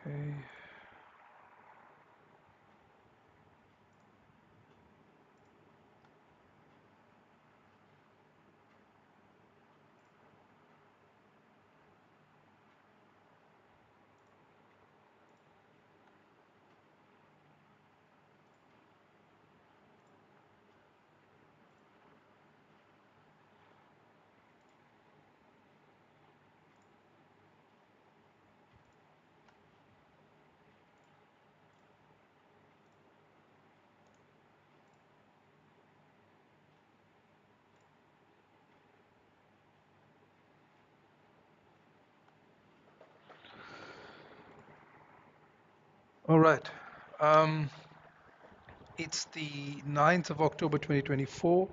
Okay. All right. Um, it's the 9th of October 2024.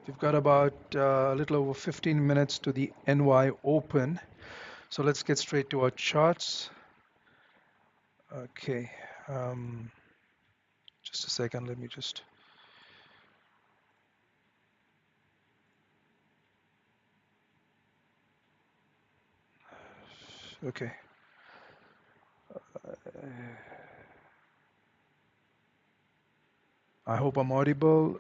We've got about a little over 15 minutes to the NY Open. So let's get straight to our charts. Okay. Um, just a second. Let me just. Okay. I hope I'm audible.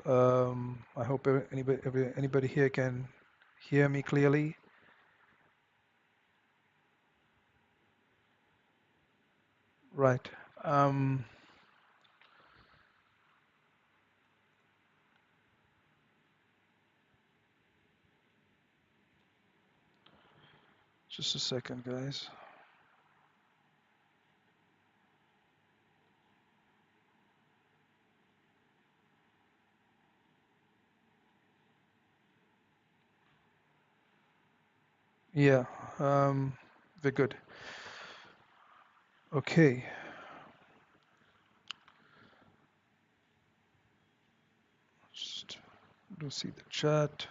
I hope anybody here can hear me clearly. Right. Um, just a second, guys. Yeah, we're good. Okay. Just do see the chat.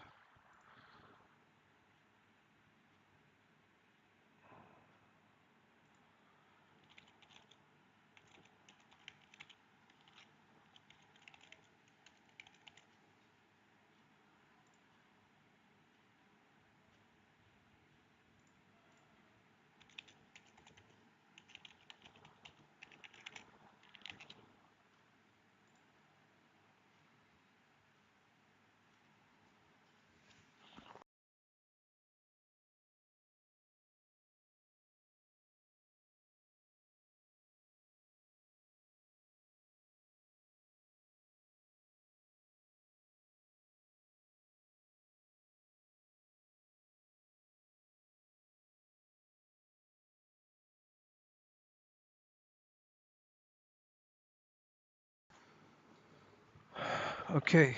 Okay.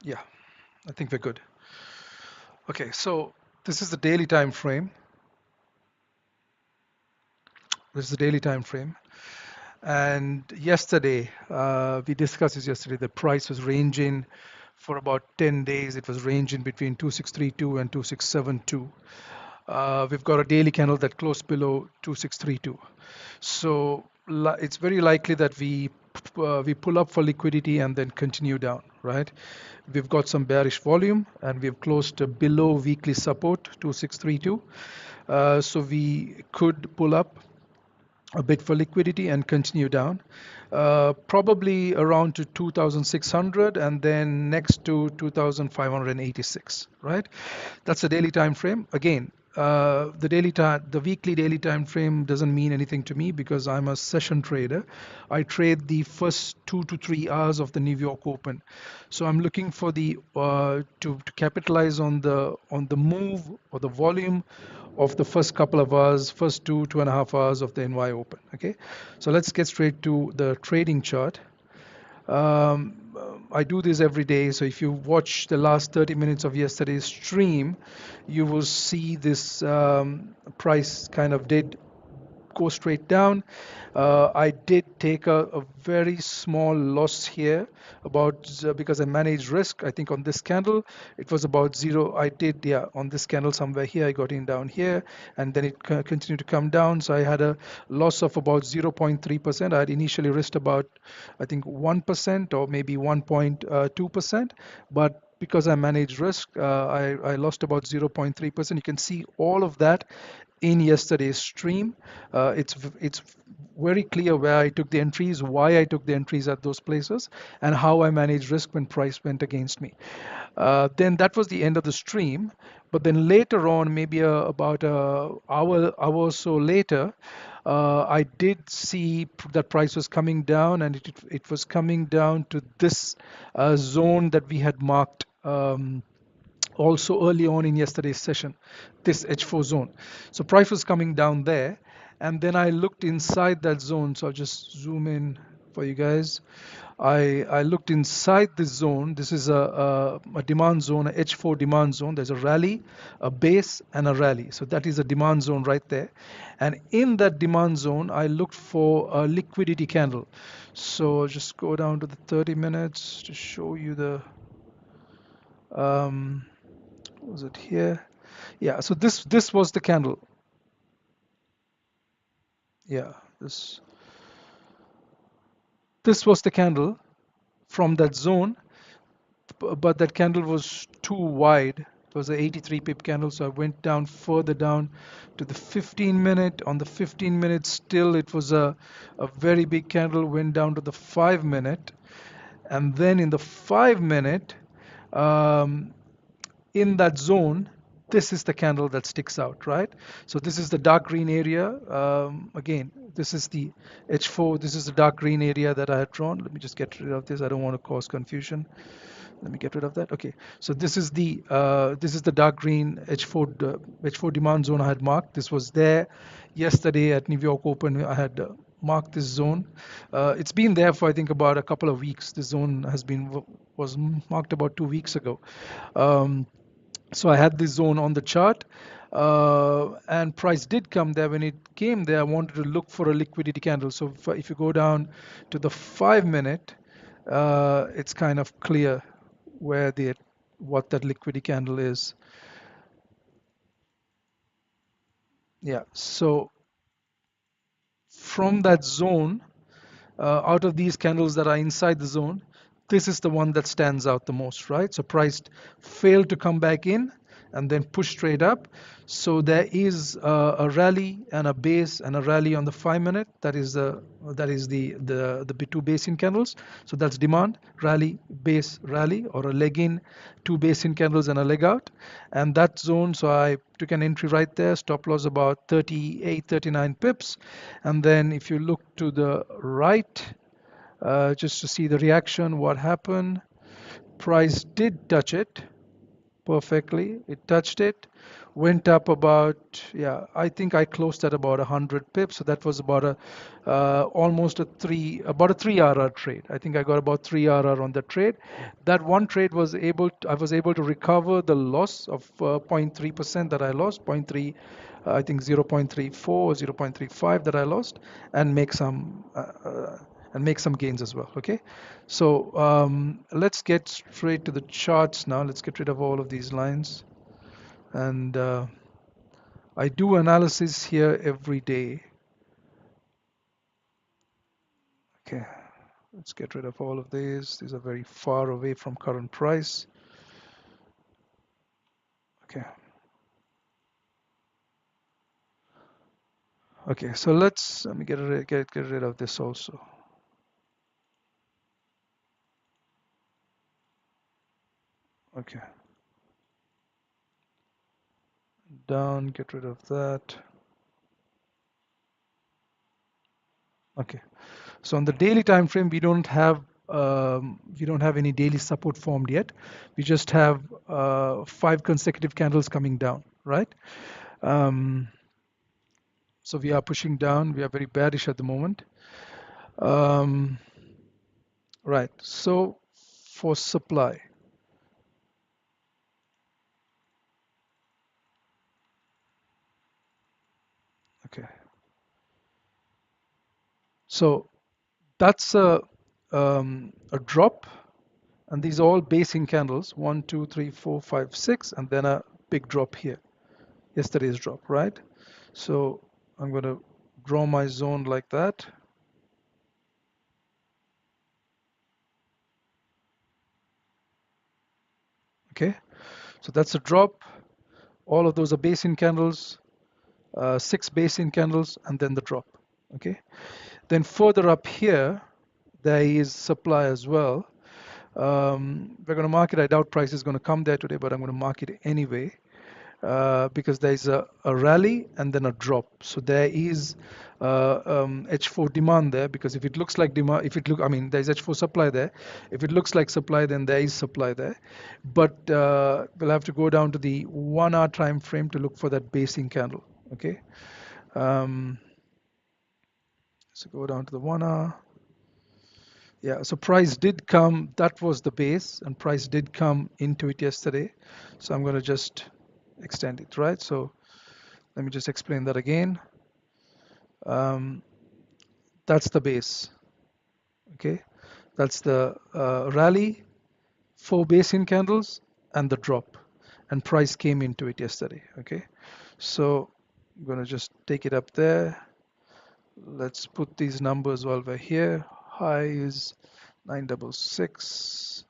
Yeah, I think we're good. Okay, so this is the daily time frame. This is the daily time frame. And yesterday, we discussed this yesterday, the price was ranging for about 10 days. It was ranging between 2632 and 2672. We've got a daily candle that closed below 2632. So it's very likely that we pull up for liquidity and then continue down, right? We've got some bearish volume and we've closed below weekly support 2632. So we could pull up a bit for liquidity and continue down, probably around to 2600 and then next to 2586, right? That's the daily time frame. Again, the weekly daily time frame doesn't mean anything to me because I'm a session trader. I trade the first 2 to 3 hours of the New York Open, so I'm looking for the to capitalize on the move or the volume of the first couple of hours, first 2.5 hours of the NY Open. Okay, so let's get straight to the trading chart. Um, I do this every day, so if you watch the last 30 minutes of yesterday's stream, you will see this price kind of did go straight down. I did take a very small loss here about because I managed risk. I think on this candle it was about zero. I did, yeah, on this candle somewhere here I got in down here and then it continued to come down. So I had a loss of about 0.3%. I had initially risked about I think 1% or maybe 1.2%, but because I manage risk, I lost about 0.3%. You can see all of that in yesterday's stream. It's very clear where I took the entries, why I took the entries at those places, and how I managed risk when price went against me. Then that was the end of the stream. But then later on, maybe about an hour or so later, I did see that price was coming down, and it was coming down to this zone that we had marked. Also early on in yesterday's session, this H4 zone. So price was coming down there, and then I looked inside that zone. So I'll just zoom in for you guys. I looked inside this zone. This is a demand zone, a H4 demand zone. There's a rally, a base, and a rally. So that is a demand zone right there. And in that demand zone, I looked for a liquidity candle. So I'll just go down to the 30 minutes to show you the um, was it here? Yeah, so this was the candle. Yeah, this was the candle from that zone, but that candle was too wide. It was an 83 pip candle, so I went down further down to the 15 minute. On the 15 minute, still it was a very big candle, went down to the 5 minute, and then in the 5 minute, um, in that zone, this is the candle that sticks out, right? So this is the dark green area. Again, this is the H4. This is the dark green area that I had drawn. Let me just get rid of this. I don't want to cause confusion. Let me get rid of that. Okay, so this is the dark green H4 demand zone I had marked. This was there yesterday at New York Open. I had marked this zone. It's been there for I think about a couple of weeks. This zone was marked about 2 weeks ago. Um, so I had this zone on the chart, and price did come there. When it came there, I wanted to look for a liquidity candle. So if you go down to the 5 minute, it's kind of clear where the what that liquidity candle is. Yeah. So from that zone, out of these candles that are inside the zone, this is the one that stands out the most, right? So price failed to come back in and then push straight up. So there is a rally and a base and a rally on the 5 minute. That is the two base in candles. So that's demand, rally, base, rally, or a leg in, two base in candles and a leg out. And that zone, so I took an entry right there, stop loss about 38, 39 pips. And then if you look to the right, just to see the reaction, what happened, price did touch it perfectly. It touched it, went up about, yeah, I think I closed at about 100 pips. So that was about almost about a 3 RR trade. I think I got about 3 RR on the trade. That one trade I was able to recover the loss of 0.3% that I lost, point 0.3, I think 0.34 or 0.35 that I lost, and make some gains as well. Okay, so let's get straight to the charts now. Let's get rid of all of these lines, and I do analysis here every day. Okay, let's get rid of all of these. These are very far away from current price. Okay. Okay, so let me get rid of this also. Okay. Down, get rid of that. Okay. So on the daily time frame, we don't have any daily support formed yet. We just have 5 consecutive candles coming down, right? Um, so we are pushing down. We are very bearish at the moment. Um, right. So for supply, okay. So that's a drop, and these are all basing candles. 1, 2, 3, 4, 5, 6, and then a big drop here. Yesterday's drop, right? So I'm going to draw my zone like that. Okay, so that's a drop. All of those are basin candles, 6 basin candles, and then the drop. Okay, then further up here, there is supply as well. We're going to mark it. I doubt price is going to come there today, but I'm going to mark it anyway. Because there is a rally and then a drop. So there is H4 demand there, because if it looks like demand, I mean, there's H4 supply there. If it looks like supply, then there is supply there. But we'll have to go down to the 1 hour time frame to look for that basing candle. Okay. Um, so go down to the 1 hour. Yeah, so price did come, that was the base, and price did come into it yesterday. So I'm going to just extend it, right? So let me just explain that again. Um, that's the base, okay? That's the rally, 4 basin candles, and the drop. And price came into it yesterday, okay? So I'm going to just take it up there. Let's put these numbers while we're here. High is 966,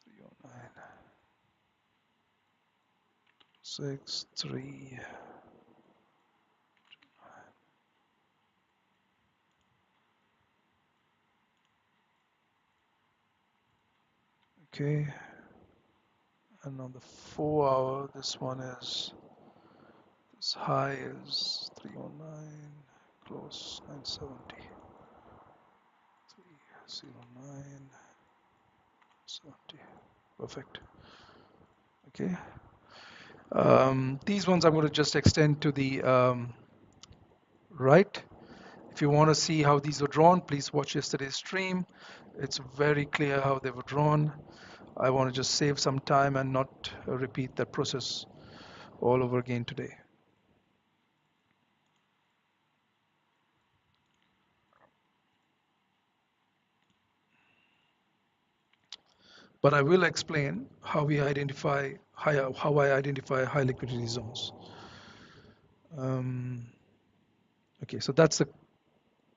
309, 63. Okay, and on the 4 hour, this one is, this high is 309, close 970, 309, 70. Perfect. Okay. These ones I'm going to just extend to the right. If you want to see how these were drawn, please watch yesterday's stream. It's very clear how they were drawn. I want to just save some time and not repeat that process all over again today. But I will explain how we identify how I identify high liquidity zones. Okay, so that's the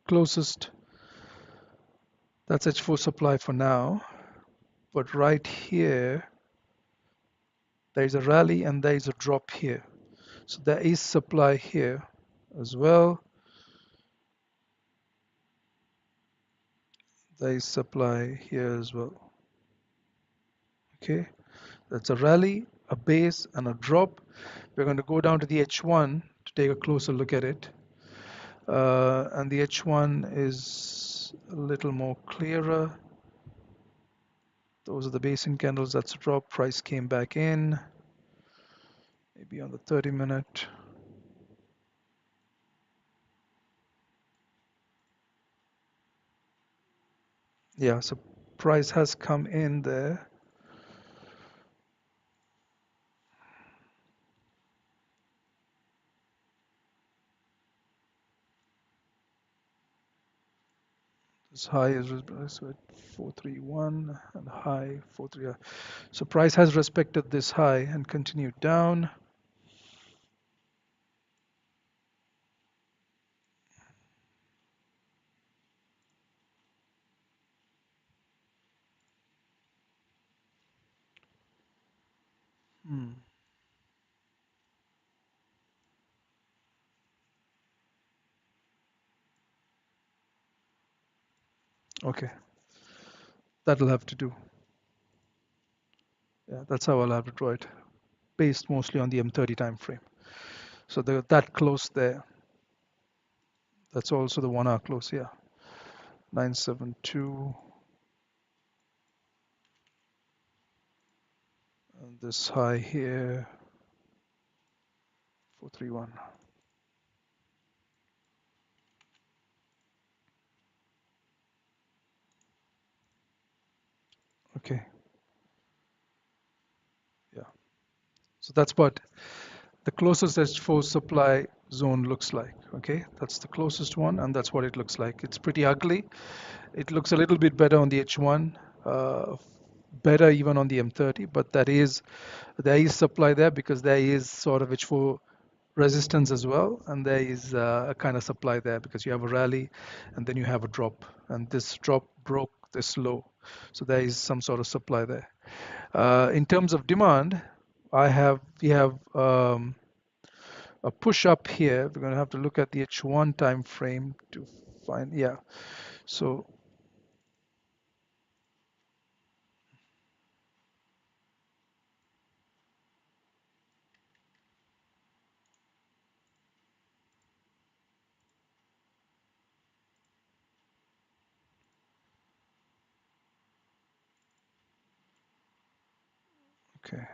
closest. That's H4 supply for now. But right here, there is a rally and there is a drop here. So there is supply here as well. There is supply here as well. Okay, that's a rally, a base, and a drop. We're going to go down to the H1 to take a closer look at it. And the H1 is a little more clearer. Those are the basin candles. That's a drop. Price came back in. Maybe on the 30-minute. Yeah, so price has come in there. This high is 431 and high 43. So price has respected this high and continued down. Okay, that'll have to do. Yeah, that's how I'll have to draw it, based mostly on the M30 time frame. So that close there, that's also the 1 hour close, yeah. 972. And this high here, 431. Okay, yeah. So that's what the closest H4 supply zone looks like. Okay, that's the closest one, and that's what it looks like. It's pretty ugly. It looks a little bit better on the H1, better even on the M30, but there is supply there because there is sort of H4 resistance as well, and there is a kind of supply there because you have a rally and then you have a drop, and this drop broke this low. So there is some sort of supply there. In terms of demand, we have a push up here. We're going to have to look at the H1 time frame to find, yeah. So, okay.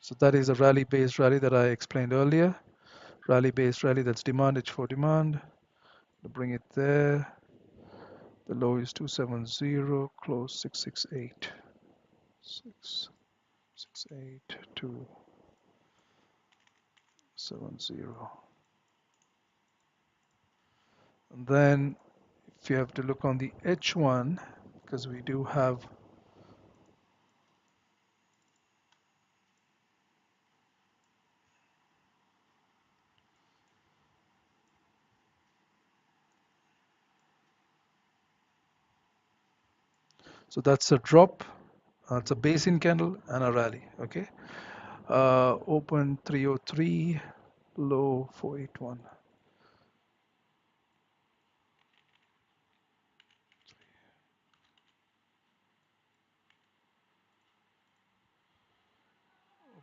So that is a rally-based rally that I explained earlier. Rally-based rally, that's demand, H4 demand. Bring it there. The low is 270, close 668. 668, 270. And then if you have to look on the H1, because we do have, so that's a drop, it's a base in candle and a rally, okay? Open 303, low 481.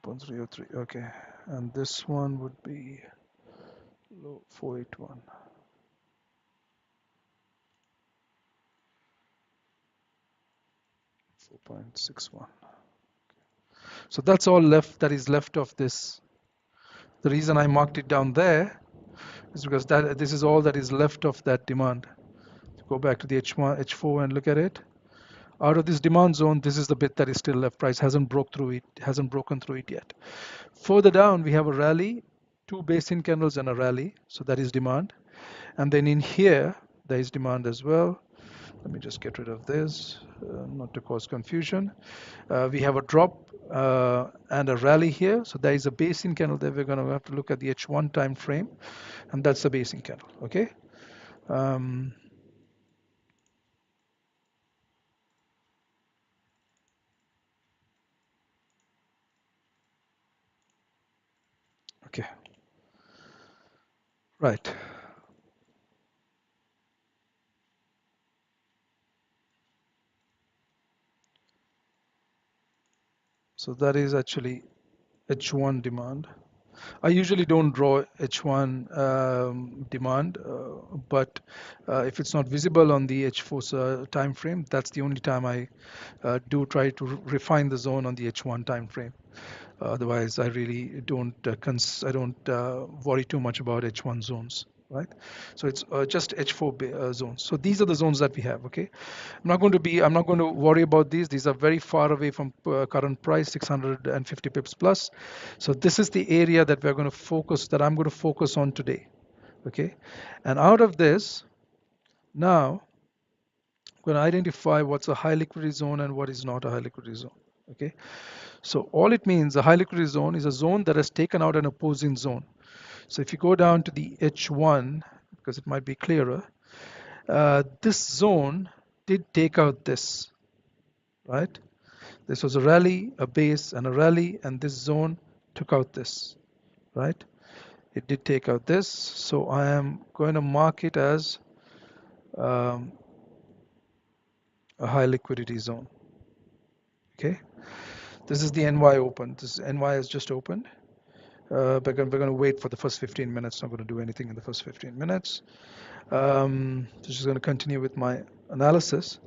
Open 303, okay. And this one would be low 481. 4.61. So that's all left that is left of this. The reason I marked it down there is because this is all that is left of that demand. Go back to the H1, H4 and look at it. Out of this demand zone, this is the bit that is still left. Price hasn't broken through it yet. Further down, we have a rally, two basin candles and a rally. So that is demand. And then in here, there is demand as well. Let me just get rid of this, not to cause confusion. We have a drop and a rally here. So there is a basin candle there. We're going to have to look at the H1 time frame, and that's the basin candle. Okay. Okay. Right. So that is actually H1 demand. I usually don't draw H1 demand, but if it's not visible on the H4 time frame, that's the only time I do try to refine the zone on the H1 time frame. Otherwise, I really don't I don't worry too much about H1 zones, right? So it's just H4 zones. So these are the zones that we have. Okay, I'm not going to worry about these. These are very far away from current price, 650 pips plus. So this is the area that we're going to focus. That I'm going to focus on today. Okay, and out of this, now I'm going to identify what's a high liquidity zone and what is not a high liquidity zone. Okay, so all it means, a high liquidity zone is a zone that has taken out an opposing zone. So if you go down to the H1, because it might be clearer, this zone did take out this, right? This was a rally, a base, and a rally, and this zone took out this, right? It did take out this, so I am going to mark it as um, a high liquidity zone. Okay, this is the NY open. This NY has just opened. We're going to wait for the first 15 minutes. Not going to do anything in the first 15 minutes. Just going to continue with my analysis.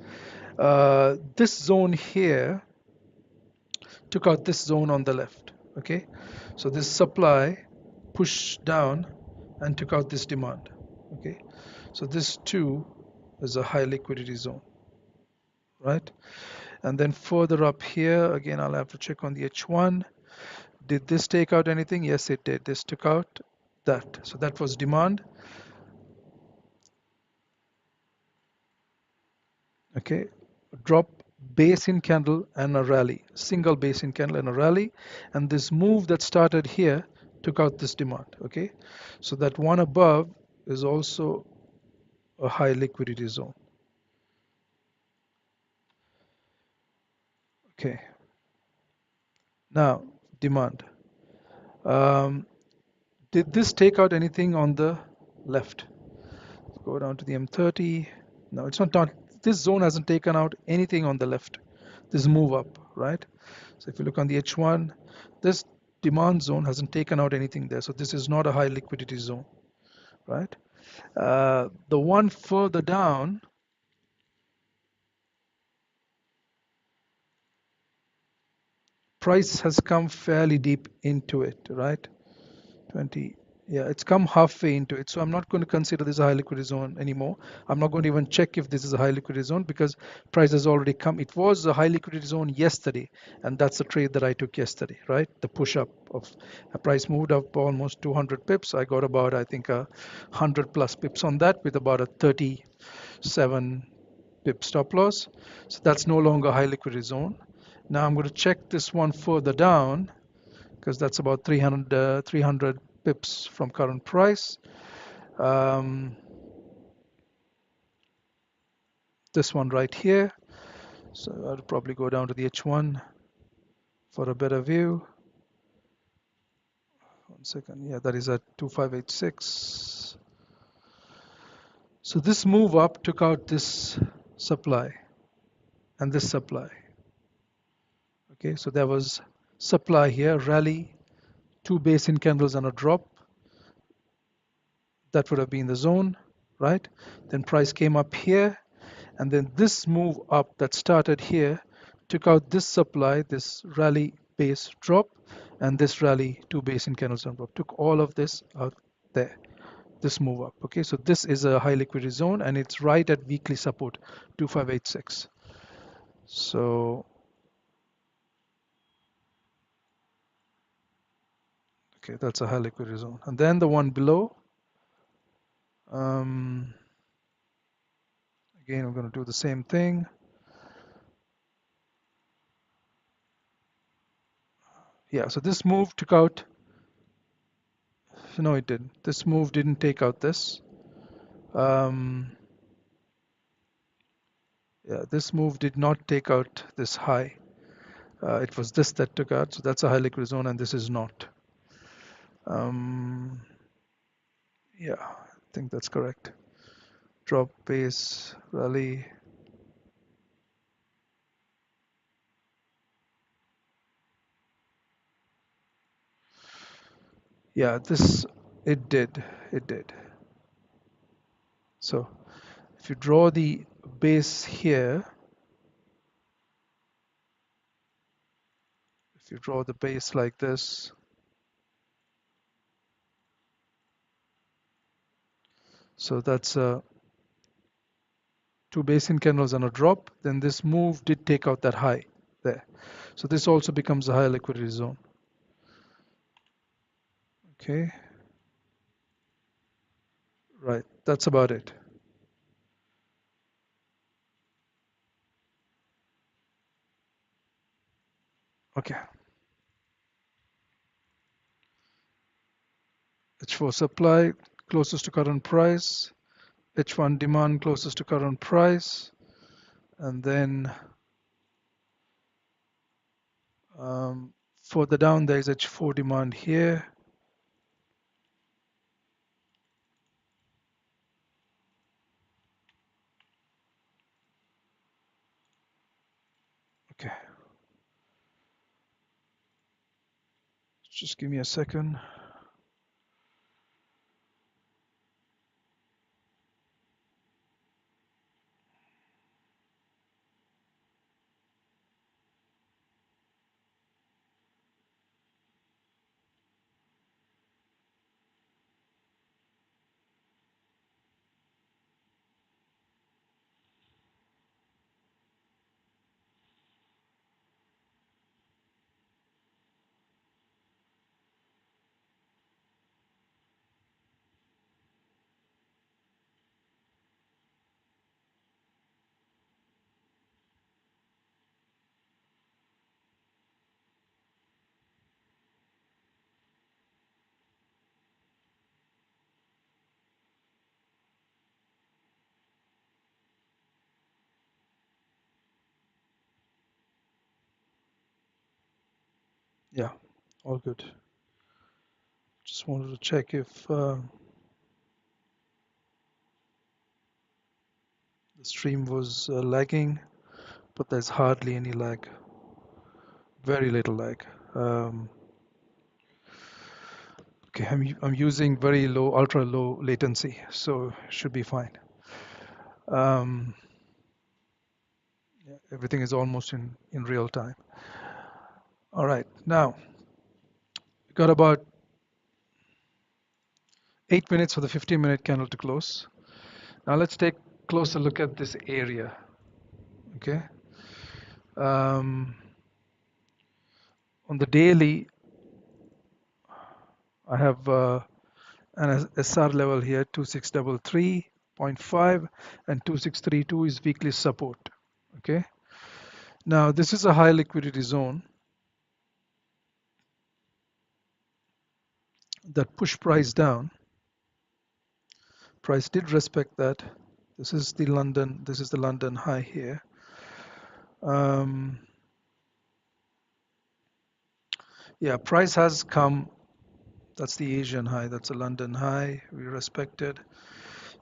This zone here took out this zone on the left. Okay, so this supply pushed down and took out this demand. Okay, so this too is a high liquidity zone, right? And then further up here, again, I'll have to check on the H1. Did this take out anything? Yes, it did. This took out that. So that was demand. Okay, drop, base in candle and a rally, single base in candle and a rally, and this move that started here took out this demand. Okay, so that one above is also a high liquidity zone. Okay, now demand. Um, did this take out anything on the left? Go down to the M30. No, it's not. This zone hasn't taken out anything on the left. This move up, right? So if you look on the H1, this demand zone hasn't taken out anything there. So this is not a high liquidity zone, right? The one further down, price has come fairly deep into it, right? 20, yeah, it's come halfway into it. So I'm not going to consider this a high liquidity zone anymore. I'm not going to even check if this is a high liquidity zone because price has already come. It was a high liquidity zone yesterday, and that's the trade that I took yesterday, right? The push up of a price moved up almost 200 pips. I got about, I think, 100 plus pips on that with about a 37 pip stop loss. So that's no longer high liquidity zone. Now I'm going to check this one further down because that's about 300 pips from current price. Um, this one right here. So I'll probably go down to the H1 for a better view. 1 second. Yeah, that is at 2586. So this move up took out this supply and this supply. Okay, so there was supply here, rally, two basin candles and a drop. That would have been the zone, right? Then price came up here, and then this move up that started here took out this supply, this rally base drop, and this rally two basin candles and drop, took all of this out there, this move up. Okay, so this is a high liquidity zone, and it's right at weekly support 2586. So okay, that's a high liquidity zone. And then the one below, um, again, we're going to do the same thing. Yeah, so this move took out, no, it didn't. This move didn't take out this. Um, yeah, this move did not take out this high. It was this that took out, so that's a high liquid zone, and this is not. Um, yeah, I think that's correct. Drop, base, rally. Yeah, this, it did. It did. So if you draw the base here, if you draw the base like this, so that's two basin candles and a drop, then this move did take out that high there. So this also becomes a high liquidity zone. Okay, right, that's about it. Okay, H4 supply closest to current price, H1 demand closest to current price, and then further down there is H4 demand here. Okay, just give me a second. Yeah, all good. Just wanted to check if the stream was lagging, but there's hardly any lag, very little lag. Um, okay, I'm using very low, ultra low latency, so should be fine. Um, yeah, everything is almost in real time. All right, now we got about 8 minutes for the 15-minute candle to close. Now let's take a closer look at this area. Okay, um, on the daily, I have an SR level here 2633.5 and 2632 is weekly support. Okay, now this is a high liquidity zone that pushed price down. Price did respect that. This is the London high here. um, yeah, price has come. That's the Asian high, that's a London high, we respected.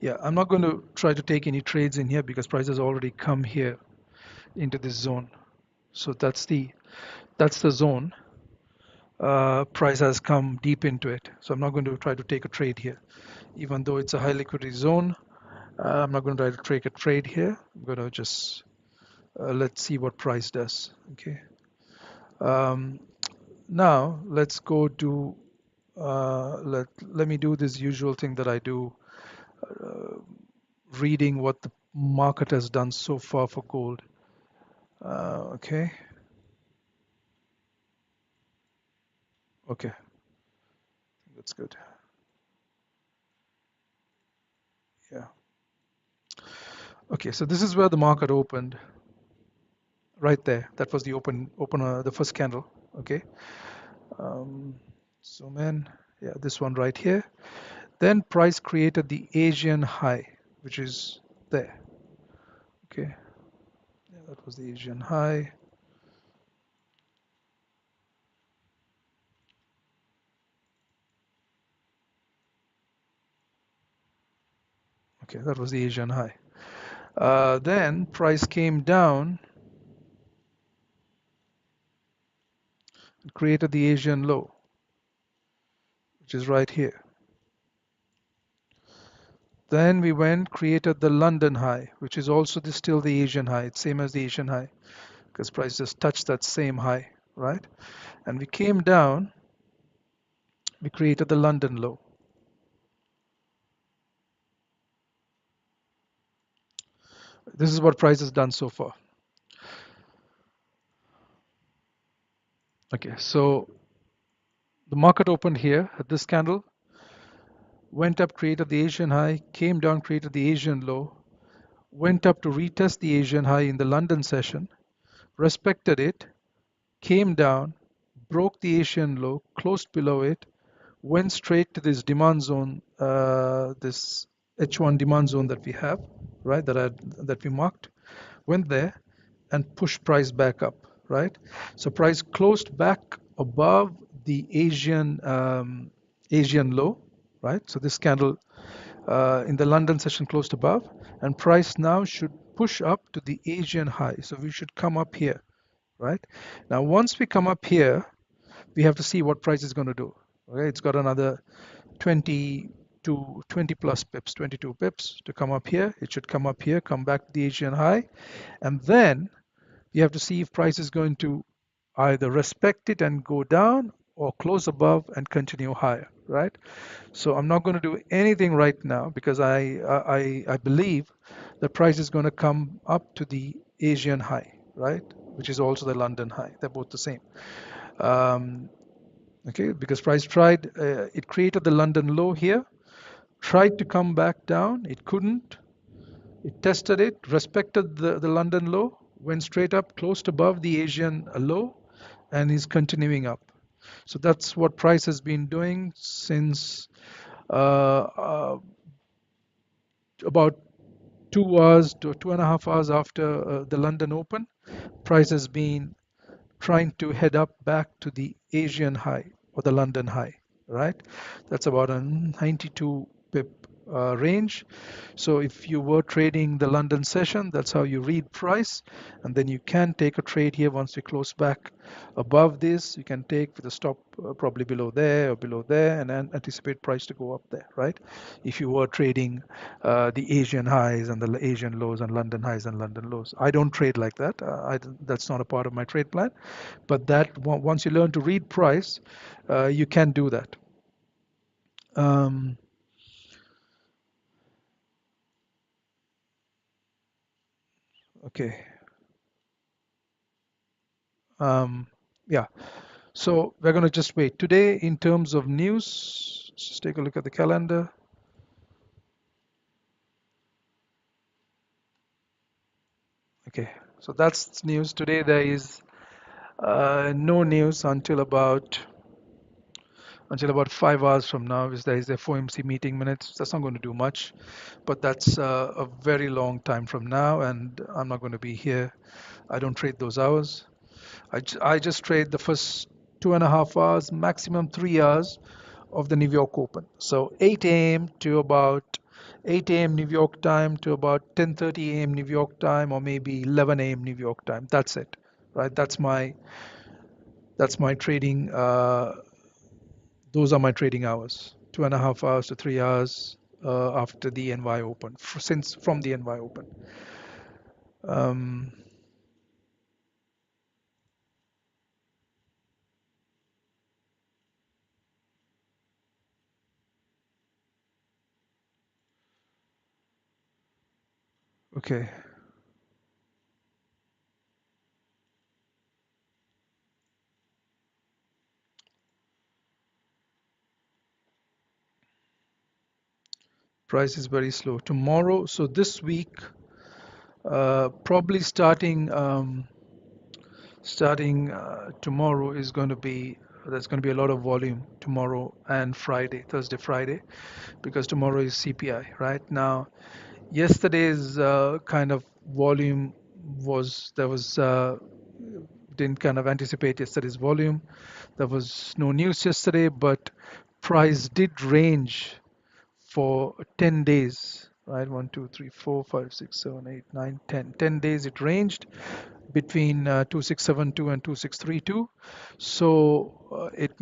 Yeah, I'm not going to try to take any trades in here because price has already come here into this zone. So that's the zone. Price has come deep into it. So I'm not going to try to take a trade here. Even though it's a high liquidity zone, I'm not going to try to take a trade here. I'm going to just let's see what price does. Okay. Um, Now let's go to let me do this usual thing that I do, uh, reading what the market has done so far for gold. Okay. Okay, that's good. Yeah. Okay, so this is where the market opened, right there. That was the the first candle. Okay. Um, Zoom in. Yeah, this one right here. Then price created the Asian high, which is there. Okay. Yeah, that was the Asian high. Okay, that was the Asian high. Then price came down, created the Asian low, which is right here. Then we went, created the London high, which is also still the Asian high. It's same as the Asian high because price just touched that same high, right? And we came down, we created the London low. This is what price has done so far. Okay, so the market opened here at this candle, went up, created the Asian high, came down, created the Asian low, went up to retest the Asian high in the London session, respected it, came down, broke the Asian low, closed below it, went straight to this demand zone, this H1 demand zone that we have, right? That we marked, went there and pushed price back up, right? So price closed back above the Asian low, right? So this candle in the London session closed above, and price now should push up to the Asian high. So we should come up here, right? Now once we come up here, we have to see what price is going to do. Okay, it's got another 20 to 20 plus pips, 22 pips to come up here. It should come up here, come back to the Asian high, and then you have to see if price is going to either respect it and go down or close above and continue higher, right? So I'm not going to do anything right now because I believe the price is going to come up to the Asian high, right? Which is also the London high. They're both the same. Um, okay, because price tried, it created the London low here, tried to come back down, it couldn't. It tested it, respected the London low, went straight up, closed above the Asian low, and is continuing up. So that's what price has been doing since about 2 hours to 2.5 hours after the London Open. Price has been trying to head up back to the Asian high or the London high, right? That's about a 92 pip range. So if you were trading the London session, that's how you read price, and then you can take a trade here once we close back above this. You can take with a stop probably below there or below there, and then anticipate price to go up there, right? If you were trading the Asian highs and the Asian lows and London highs and London lows. I don't trade like that. That's not a part of my trade plan. But that once you learn to read price, you can do that. Um, okay. Um, yeah. So we're going to just wait. Today, in terms of news, just take a look at the calendar. Okay. So that's news. Today there is no news until about 5 hours from now, is there is a FOMC meeting minutes. That's not going to do much, but that's a very long time from now, and I'm not going to be here. I don't trade those hours. I just trade the first 2.5 hours, maximum 3 hours of the New York Open. So 8 a.m. to about 8 a.m. New York time to about 10:30 a.m. New York time, or maybe 11 a.m. New York time. That's it, right? That's my trading. Those are my trading hours. 2.5 hours to 3 hours after the NY Open, since from the NY Open. Um, okay. Price is very slow. Tomorrow, so this week, probably starting tomorrow is going to be there's going to be a lot of volume tomorrow and Friday, Thursday, Friday, because tomorrow is CPI. Right now, yesterday's kind of volume was there was didn't kind of anticipate yesterday's volume. There was no news yesterday, but price did range for 10 days, right? 1, 2, 3, 4, 5, 6, 7, 8, 9, 10. 10 days it ranged between 2672 and 2632. So it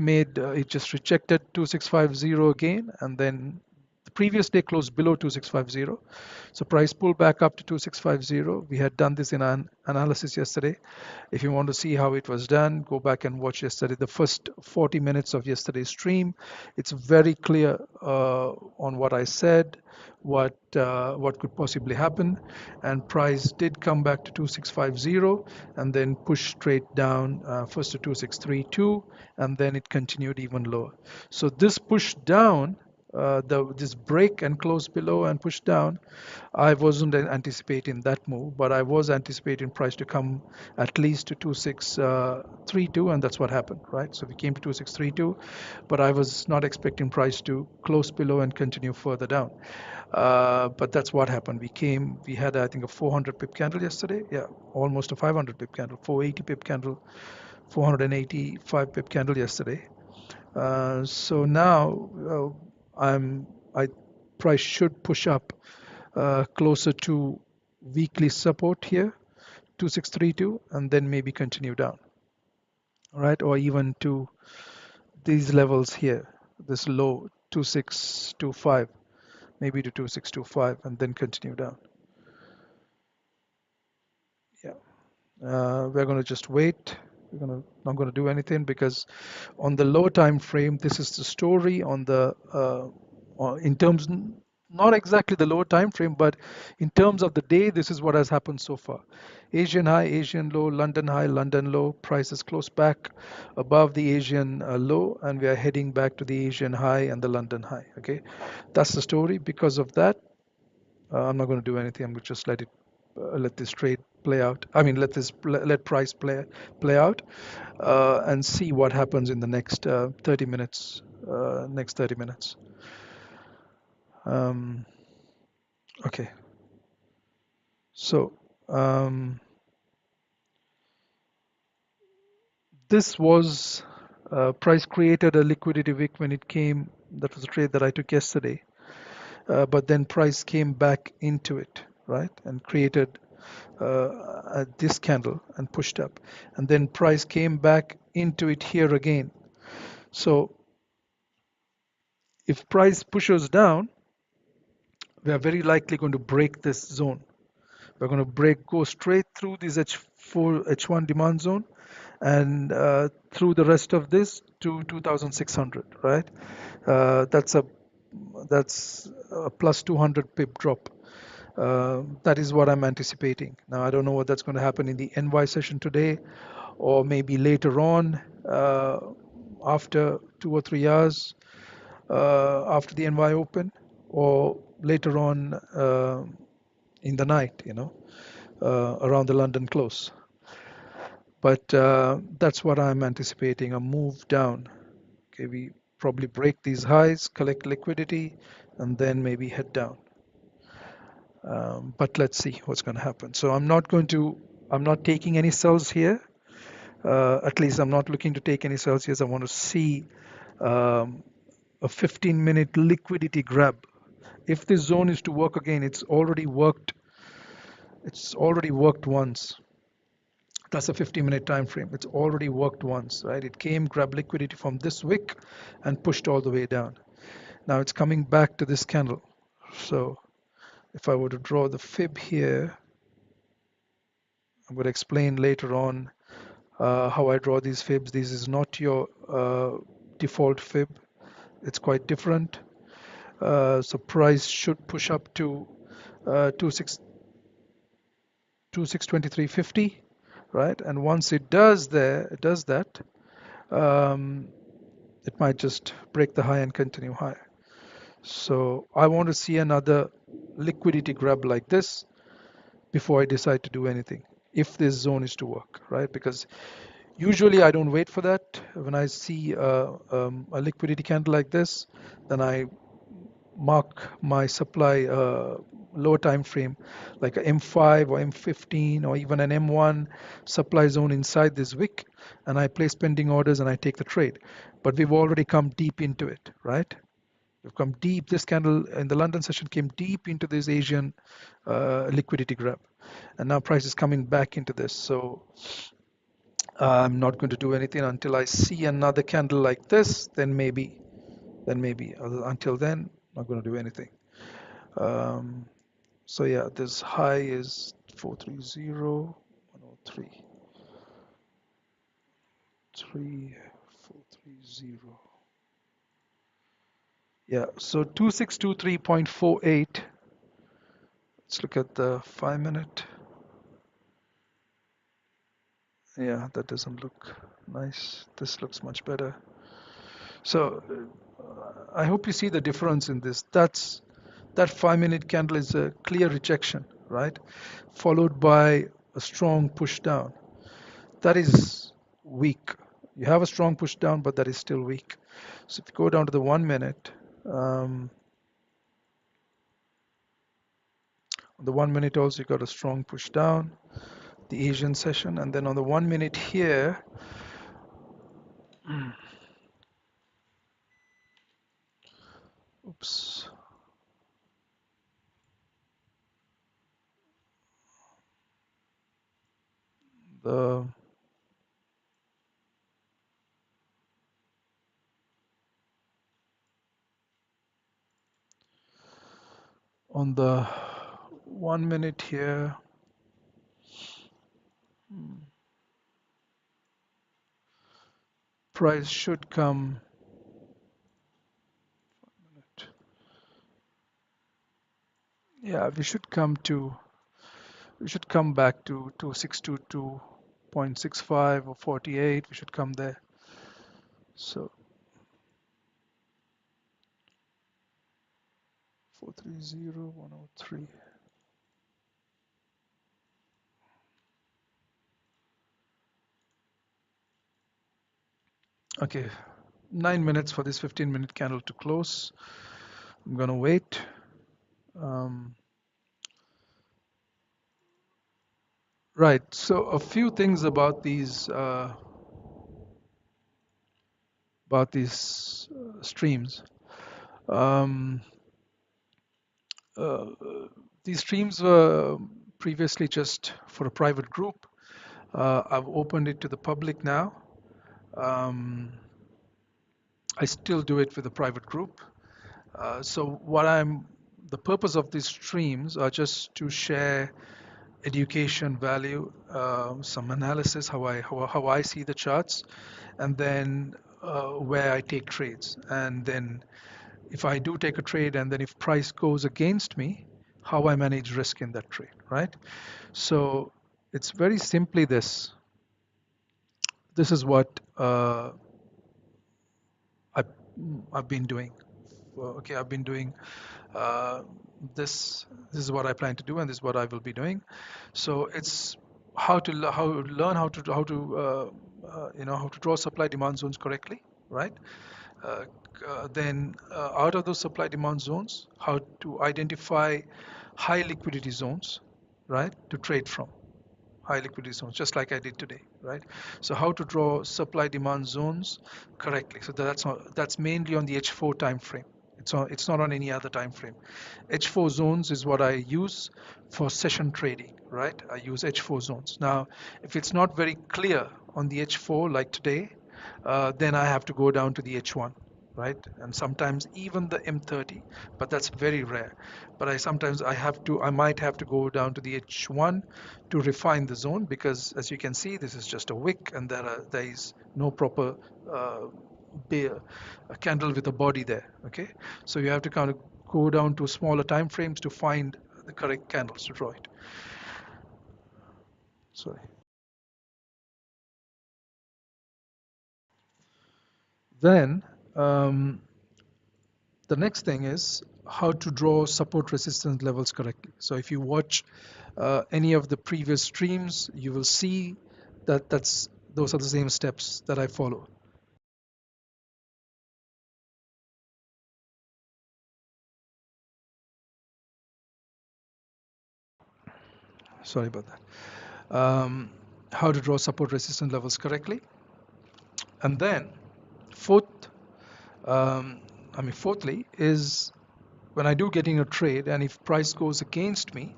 just rejected 2650 again, and then the previous day closed below 2650. So price pulled back up to 2650. We had done this in an analysis yesterday. If you want to see how it was done, go back and watch yesterday, the first 40 minutes of yesterday's stream. It's very clear on what I said, what could possibly happen, and price did come back to 2650 and then push straight down first to 2632, and then it continued even lower. So this push down, this break and close below and push down, I wasn't anticipating that move, but I was anticipating price to come at least to 2632, and that's what happened, right? So we came to 2632, but I was not expecting price to close below and continue further down. But that's what happened. We had, I think, a 400 pip candle yesterday. Yeah, almost a 500 pip candle, 480 pip candle, 485 pip candle yesterday. So now I price should push up closer to weekly support here, 2632, and then maybe continue down, right? Or even to these levels here, this low 2625, maybe to 2625, and then continue down. Yeah. We're going to just wait. We're not going to do anything, because on the low time frame, this is the story on the in terms, not exactly the low time frame, but in terms of the day, this is what has happened so far. Asian high, Asian low, London high, London low. Prices close back above the Asian low, and we are heading back to the Asian high and the London high. Okay, that's the story. Because of that, I'm not going to do anything. I'm going to just let this trade play out. I mean, let price play out, and see what happens in the next 30 minutes. Next 30 minutes. Um, okay. So, This was price created a liquidity wick when it came. That was a trade that I took yesterday. But then price came back into it, right, and created this candle and pushed up, and then price came back into it here again. So if price pushes down, we are very likely going to break this zone. We're going to go straight through this H4 H1 demand zone, and through the rest of this to 2600, right? That's a plus 200 pip drop. That is what I'm anticipating. Now, I don't know what that's going to happen in the NY session today, or maybe later on, after 2 or 3 hours after the NY Open, or later on in the night, around the London close. But that's what I'm anticipating, a move down. Okay, we probably break these highs, collect liquidity, and then maybe head down. But let's see what's going to happen. So I'm not taking any sells here. At least I'm not looking to take any sells here. I want to see um, a 15-minute liquidity grab. If this zone is to work again, it's already worked. It's already worked once. That's a 50-minute time frame. It's already worked once, right? It came, grabbed liquidity from this wick, and pushed all the way down. Now it's coming back to this candle. So if I were to draw the fib here, I'm going to explain later on how I draw these fibs. This is not your default fib. It's quite different. So price should push up to 2623.50, right? And once it does that, um, it might just break the high and continue higher. So I want to see another liquidity grab like this before I decide to do anything, if this zone is to work, right? Because usually I don't wait for that. When I see a liquidity candle like this, then I mark my supply lower time frame, like a M5 or M15 or even an M1 supply zone inside this wick, and I place pending orders and I take the trade. But we've already come deep into it, right? We've come deep. This candle in the London session came deep into this Asian liquidity grab, and now price is coming back into this. So I'm not going to do anything until I see another candle like this. Then maybe. Until then, not going to do anything. So yeah, this high is 430, 103, 430. Yeah, so 2623.48. Let's look at the 5-minute. Yeah, that doesn't look nice. This looks much better. So I hope you see the difference in this. That 5-minute candle is a clear rejection, right? Followed by a strong push down. That is weak. You have a strong push down, but that is still weak. So if you go down to the 1-minute, on the 1-minute also you got a strong push down, the Asian session, and then on the 1-minute here, oops, the on the 1-minute here, price should come. Yeah, we should come back to 2622.65 or 48. We should come there. So 430, 103. Okay, 9 minutes for this 15-minute candle to close. I'm gonna wait. Right, so a few things about these about these streams. Um, uh, these streams were previously just for a private group. I've opened it to the public now. Um, I still do it with a private group. So the purpose of these streams are just to share education value, some analysis, how I see the charts, and then where I take trades. And then if I do take a trade, and then if price goes against me, how I manage risk in that trade, right? So it's very simply this. This is what I, I've been doing. Okay, I've been doing uh, this. This is what I plan to do, and this is what I will be doing. So it's how learn how to draw supply demand zones correctly, right? Uh, then out of those supply demand zones, how to identify high liquidity zones, right, to trade from high liquidity zones, just like I did today, right? So how to draw supply demand zones correctly. So that's mainly on the H4 time frame. It's not on any other time frame. H4 zones is what I use for session trading, right? I use H4 zones. Now, if it's not very clear on the H4 like today, then I have to go down to the H1, right? And sometimes even the M30, but that's very rare. But I might have to go down to the H1 to refine the zone, because as you can see, this is just a wick, and there is no proper uh, bear, a candle with a body there. Okay, so you have to kind of go down to smaller time frames to find the correct candles to draw it. Sorry. Then the next thing is how to draw support resistance levels correctly. So if you watch any of the previous streams, you will see that those are the same steps that I follow. Sorry about that. How to draw support resistance levels correctly. And then um, fourthly is when I do get in a trade and if price goes against me,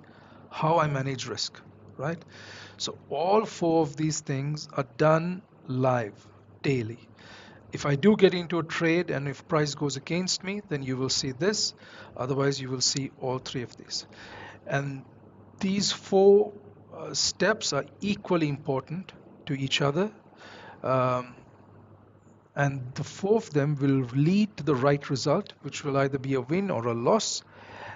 how I manage risk, right? So all four of these things are done live daily. If I do get into a trade and if price goes against me, then you will see this. Otherwise, you will see all three of these. And these four steps are equally important to each other. Um, and the four of them will lead to the right result, which will either be a win or a loss.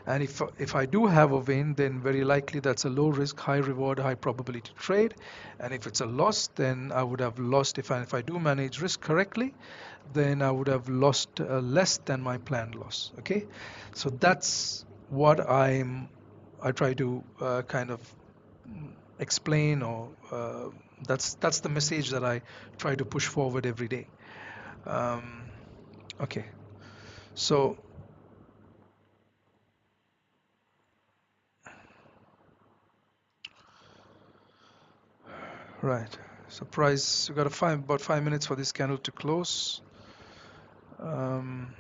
And if I do have a win, then very likely that's a low risk, high reward, high probability trade. And if it's a loss, then I would have lost. If I do manage risk correctly, then I would have lost less than my planned loss. Okay, so that's what I try to kind of explain, or that's the message that I try to push forward every day. Um, okay, so right. So price, we got about 5 minutes for this candle to close. Um,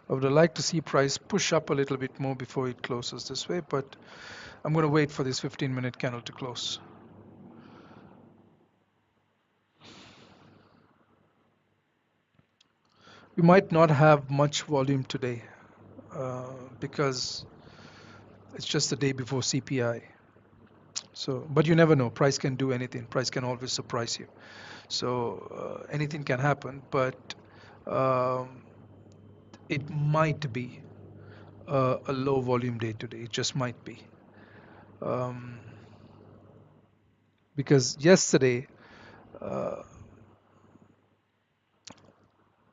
I would like to see price push up a little bit more before it closes this way, but I'm going to wait for this 15-minute candle to close. We might not have much volume today because it's just the day before CPI. So, but you never know. Price can do anything. Price can always surprise you. So anything can happen, but um, it might be a low volume day today. It just might be. Um, because yesterday, uh,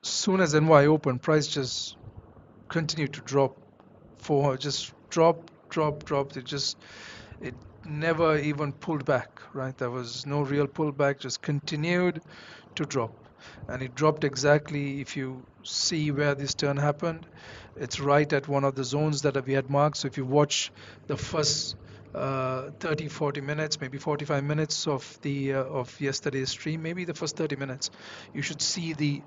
soon as NY opened, price just continued to drop. Just dropped. It never even pulled back, right? There was no real pullback, just continued to drop. And it dropped exactly, if you see where this turn happened, it's right at one of the zones that we had marked. So if you watch the first 30, 40 minutes, maybe 45 minutes of the of yesterday's stream, maybe the first 30 minutes, you should see the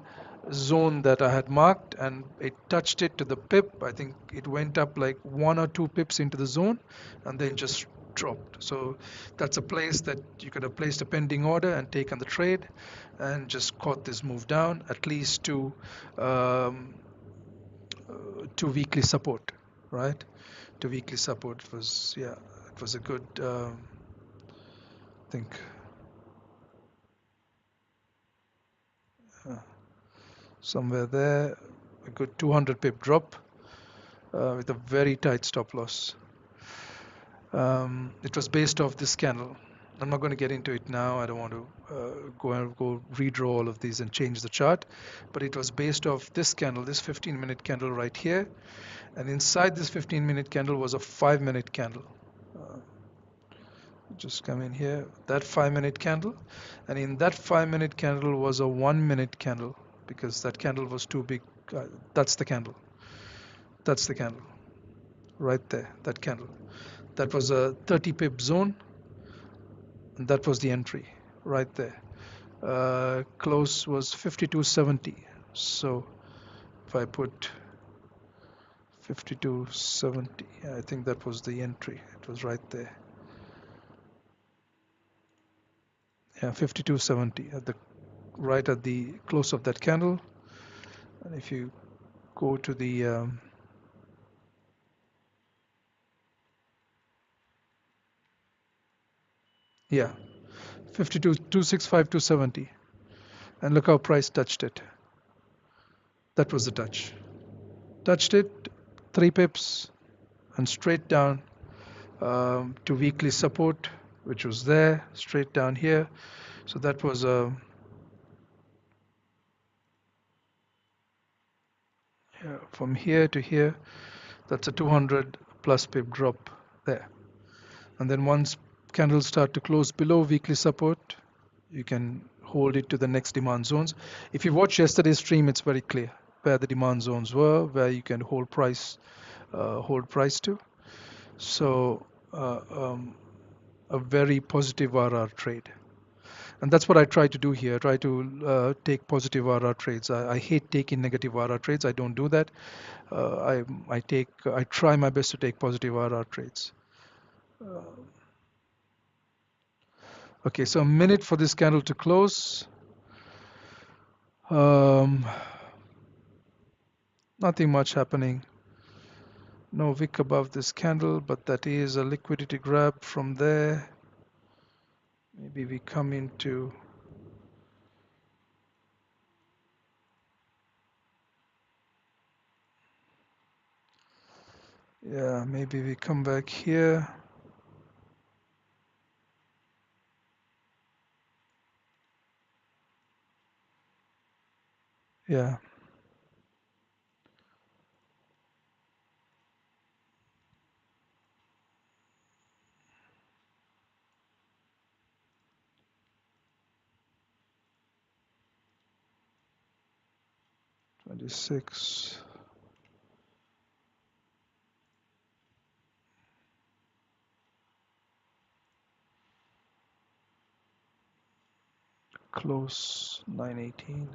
zone that I had marked, and it touched it to the pip. I think it went up like 1 or 2 pips into the zone and then just dropped. So that's a place that you could have placed a pending order and taken the trade and just caught this move down at least um, to weekly support, right? To weekly support. It was, yeah, it was a good, I think, uh, somewhere there, a good 200 pip drop with a very tight stop loss. It was based off this candle. I'm not going to get into it now. I don't want to go redraw all of these and change the chart, but it was based off this candle, this 15-minute candle right here, and inside this 15-minute candle was a 5-minute candle. Uh, just come in here, that 5-minute candle, and in that 5-minute candle was a 1-minute candle because that candle was too big. That's the candle. That's the candle right there. That candle. That was a 30 pip zone, and that was the entry right there. Close was 52.70. So if I put 52.70, I think that was the entry. It was right there. Yeah, 52.70 at the right at the close of that candle. And if you go to the yeah, 52, 265, 270, and look how price touched it. That was the touch. Touched it, 3 pips, and straight down to weekly support, which was there, straight down here. So that was a yeah, from here to here. That's a 200 plus pip drop there. And then once candles start to close below weekly support, you can hold it to the next demand zones. If you watch yesterday's stream, it's very clear where the demand zones were, where you can hold price to. So a very positive RR trade. And that's what I try to do here. I try to take positive RR trades. I hate taking negative RR trades. I don't do that. I try my best to take positive RR trades. Okay, so a minute for this candle to close. Nothing much happening. No wick above this candle, but that is a liquidity grab from there. Maybe we come into yeah, maybe we come back here. Yeah. $26. Close 918.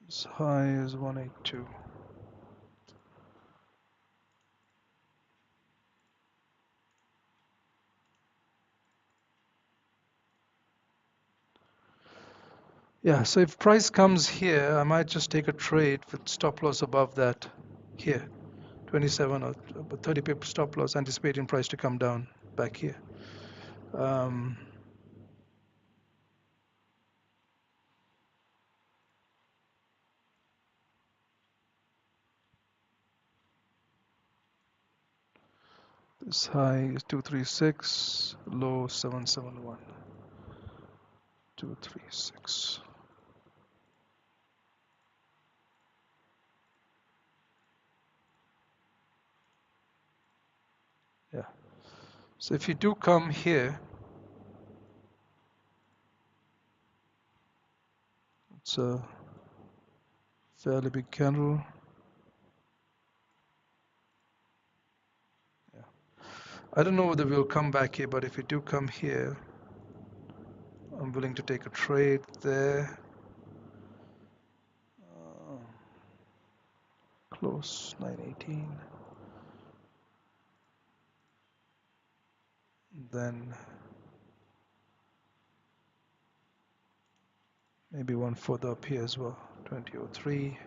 As high as 182. Yeah, so if price comes here, I might just take a trade with stop loss above that here. 27 or 30 pip stop loss, anticipating price to come down back here. This high is 236, low 771. 236. So if you do come here, it's a fairly big candle. Yeah. I don't know whether we'll come back here, but if we do come here, I'm willing to take a trade there. Close 918. Then maybe one further up here as well. 2003.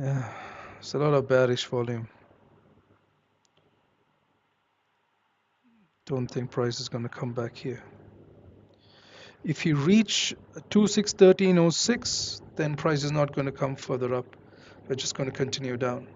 Yeah, it's a lot of bearish volume. Don't think price is going to come back here. If you reach 2613.06, then price is not going to come further up. We're just going to continue down.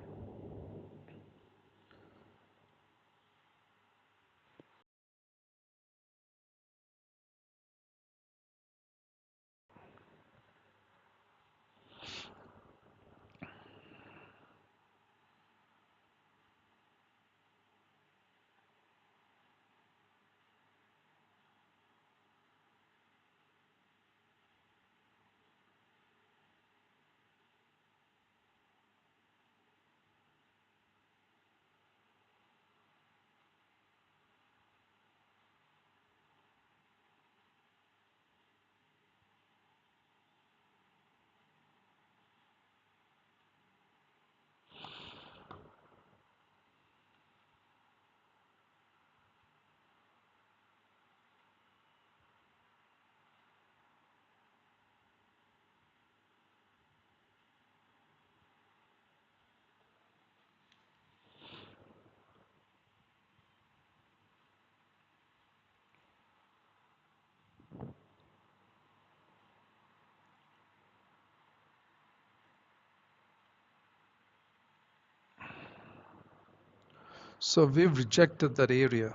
So we've rejected that area.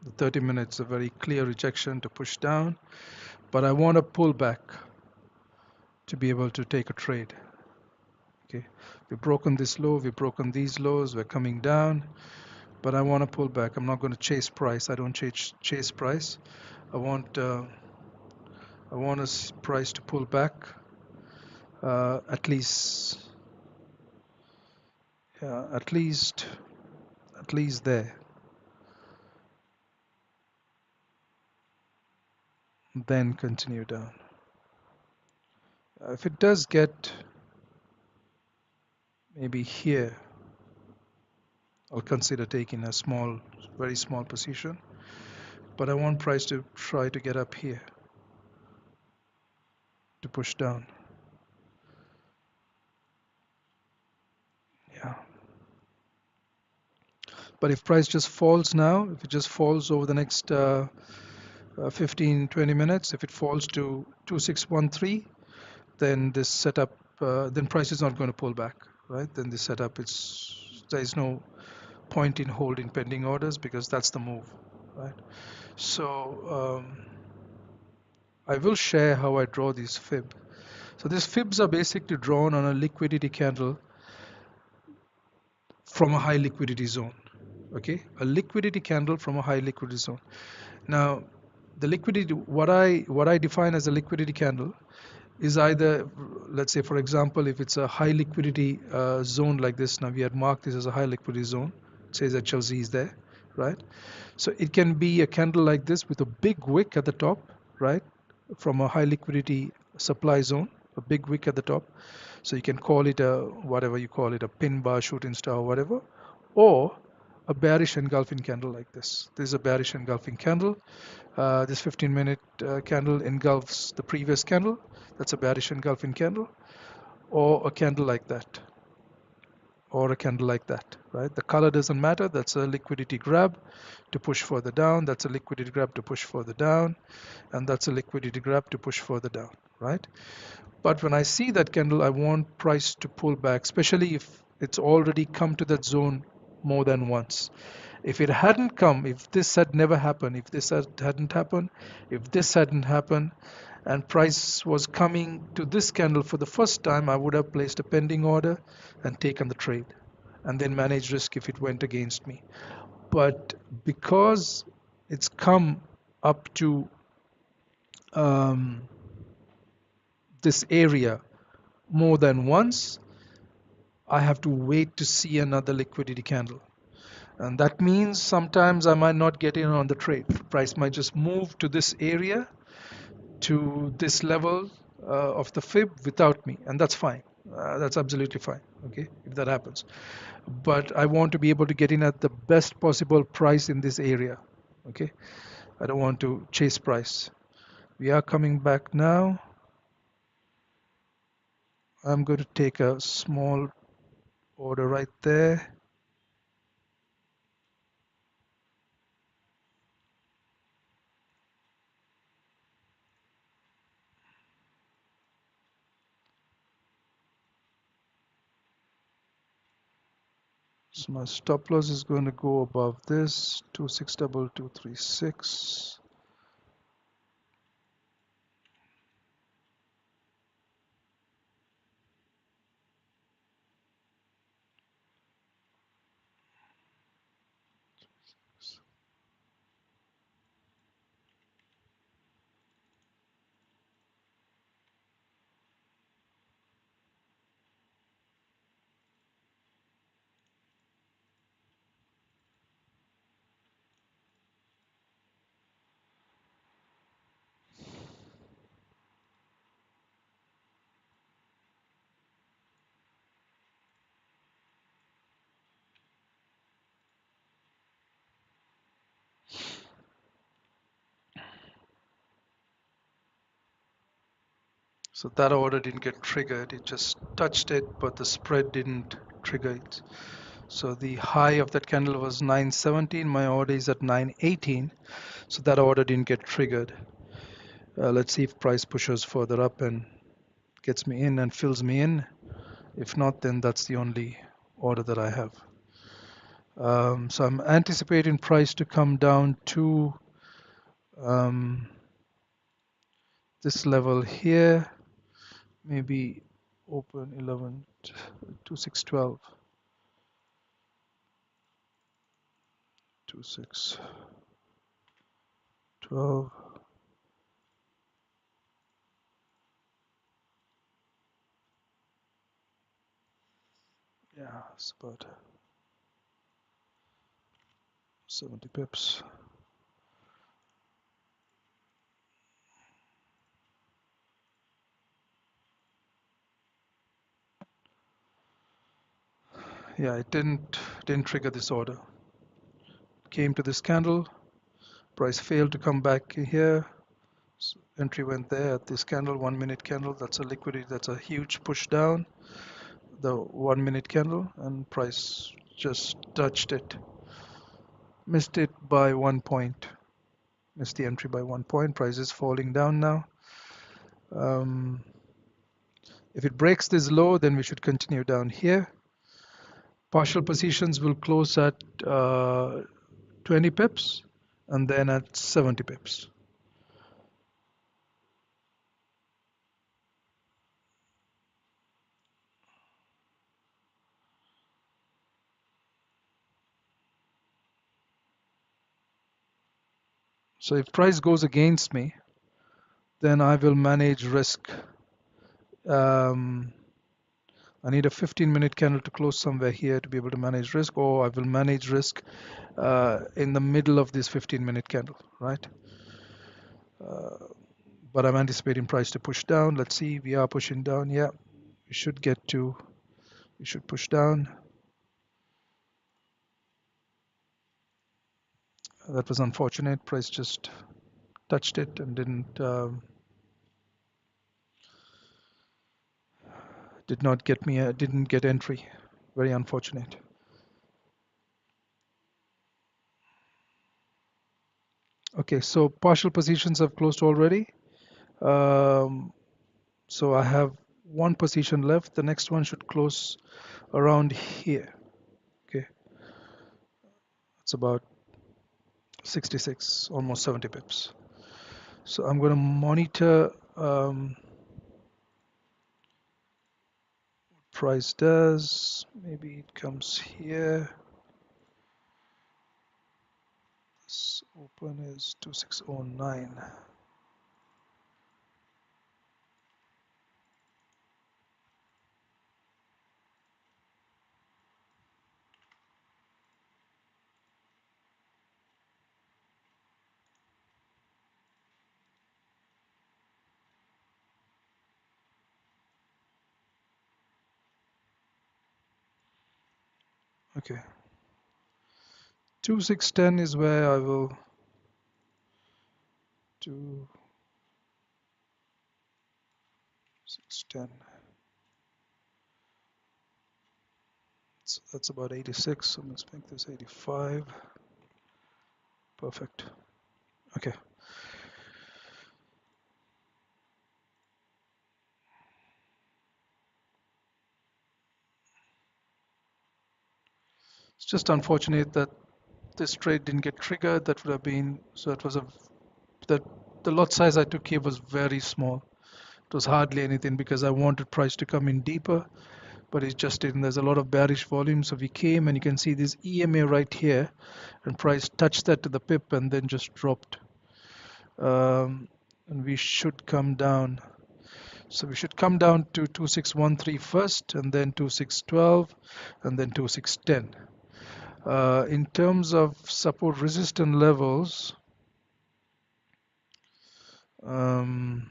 The 30 minutes, a very clear rejection to push down, but I want to pull back to be able to take a trade. Okay, we've broken this low, we've broken these lows, we're coming down, but I want to pull back. I'm not going to chase price. I don't chase price. I want a price to pull back at least, yeah, at least there, then continue down. If it does get maybe here, I'll consider taking a small, very small position, but I want price to try to get up here to push down. Yeah. But if price just falls now, if it just falls over the next 15-20 minutes, if it falls to 2613, then this setup, then price is not going to pull back, right? Then this setup, there is no point in holding pending orders because that's the move, right? So I will share how I draw these fib. So these fibs are basically drawn on a liquidity candle from a high liquidity zone. Okay, a liquidity candle from a high liquidity zone. Now, the liquidity, what I define as a liquidity candle is either, let's say for example, if it's a high liquidity zone like this, now we had marked this as a high liquidity zone, it says HLZ is there, right? So it can be a candle like this with a big wick at the top, right, from a high liquidity supply zone, a big wick at the top. So you can call it a, whatever you call it, a pin bar, shooting star, or whatever, or a bearish engulfing candle like this. This is a bearish engulfing candle. This 15-minute candle engulfs the previous candle. That's a bearish engulfing candle, or a candle like that. or a candle like that, right? The color doesn't matter. That's a liquidity grab to push further down. That's a liquidity grab to push further down. And that's a liquidity grab to push further down, right? But when I see that candle, I want price to pull back, especially if it's already come to that zone more than once. If it hadn't come, if this had never happened, if this hadn't happened, if this hadn't happened, and price was coming to this candle for the first time, I would have placed a pending order and taken the trade and then managed risk if it went against me. But because it's come up to um, this area more than once, I have to wait to see another liquidity candle. And that means sometimes I might not get in on the trade. Price might just move to this area, to this level of the fib without me, and that's fine. That's absolutely fine, okay, if that happens. But I want to be able to get in at the best possible price in this area, okay? I don't want to chase price. We are coming back now. I'm going to take a small order right there. So my stop loss is going to go above this 262236. So that order didn't get triggered. It just touched it, but the spread didn't trigger it. So the high of that candle was 917. My order is at 918. So that order didn't get triggered. Let's see if price pushes further up and gets me in and fills me in. If not, then that's the only order that I have. So I'm anticipating price to come down to um, this level here, maybe open 11 2612 2612. Yeah, it's about 70 pips. Yeah, it didn't trigger this order. Came to this candle, price failed to come back here. Entry went there at this candle, 1 minute candle. That's a liquidity, that's a huge push down. The 1 minute candle, and price just touched it. Missed it by 1 point. Missed the entry by 1 point. Price is falling down now. If it breaks this low, then we should continue down here. Partial positions will close at 20 pips and then at 70 pips. So if price goes against me, then I will manage risk. I need a 15-minute candle to close somewhere here to be able to manage risk, or I will manage risk in the middle of this 15-minute candle, right? But I'm anticipating price to push down. Let's see, we are pushing down. Yeah, we should push down. That was unfortunate. Price just touched it and did not get me, didn't get entry Very unfortunate. Okay, so partial positions have closed already. Um, so I have one position left. The next one should close around here. Okay, it's about 66, almost 70 pips. So I'm going to monitor price does. Maybe it comes here. This open is 2609. Okay, 2610 is where I will do 610. So that's about 86. So let's make this 85. Perfect. Okay. It's just unfortunate that this trade didn't get triggered. That would have been, so it was that the lot size I took here was very small. It was hardly anything because I wanted price to come in deeper, but it just didn't. There's a lot of bearish volume. So we came and you can see this EMA right here, and price touched that to the pip and then just dropped. And we should come down. So we should come down to 2613 first, and then 2612, and then 2610. In terms of support resistance levels, um,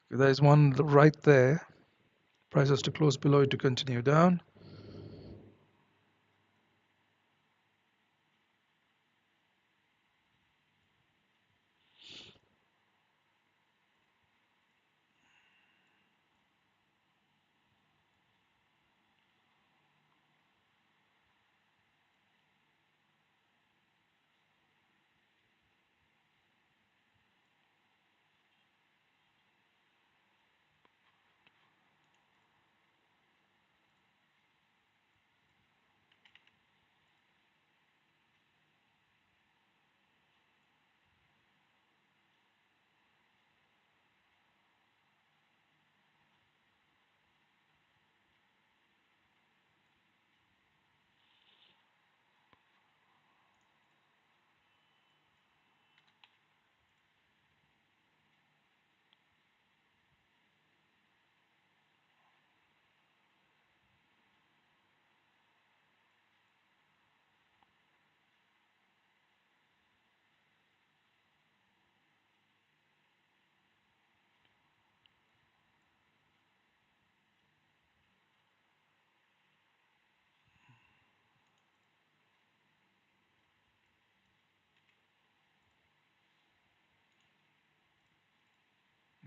there is one right there. Price has to close below it to continue down.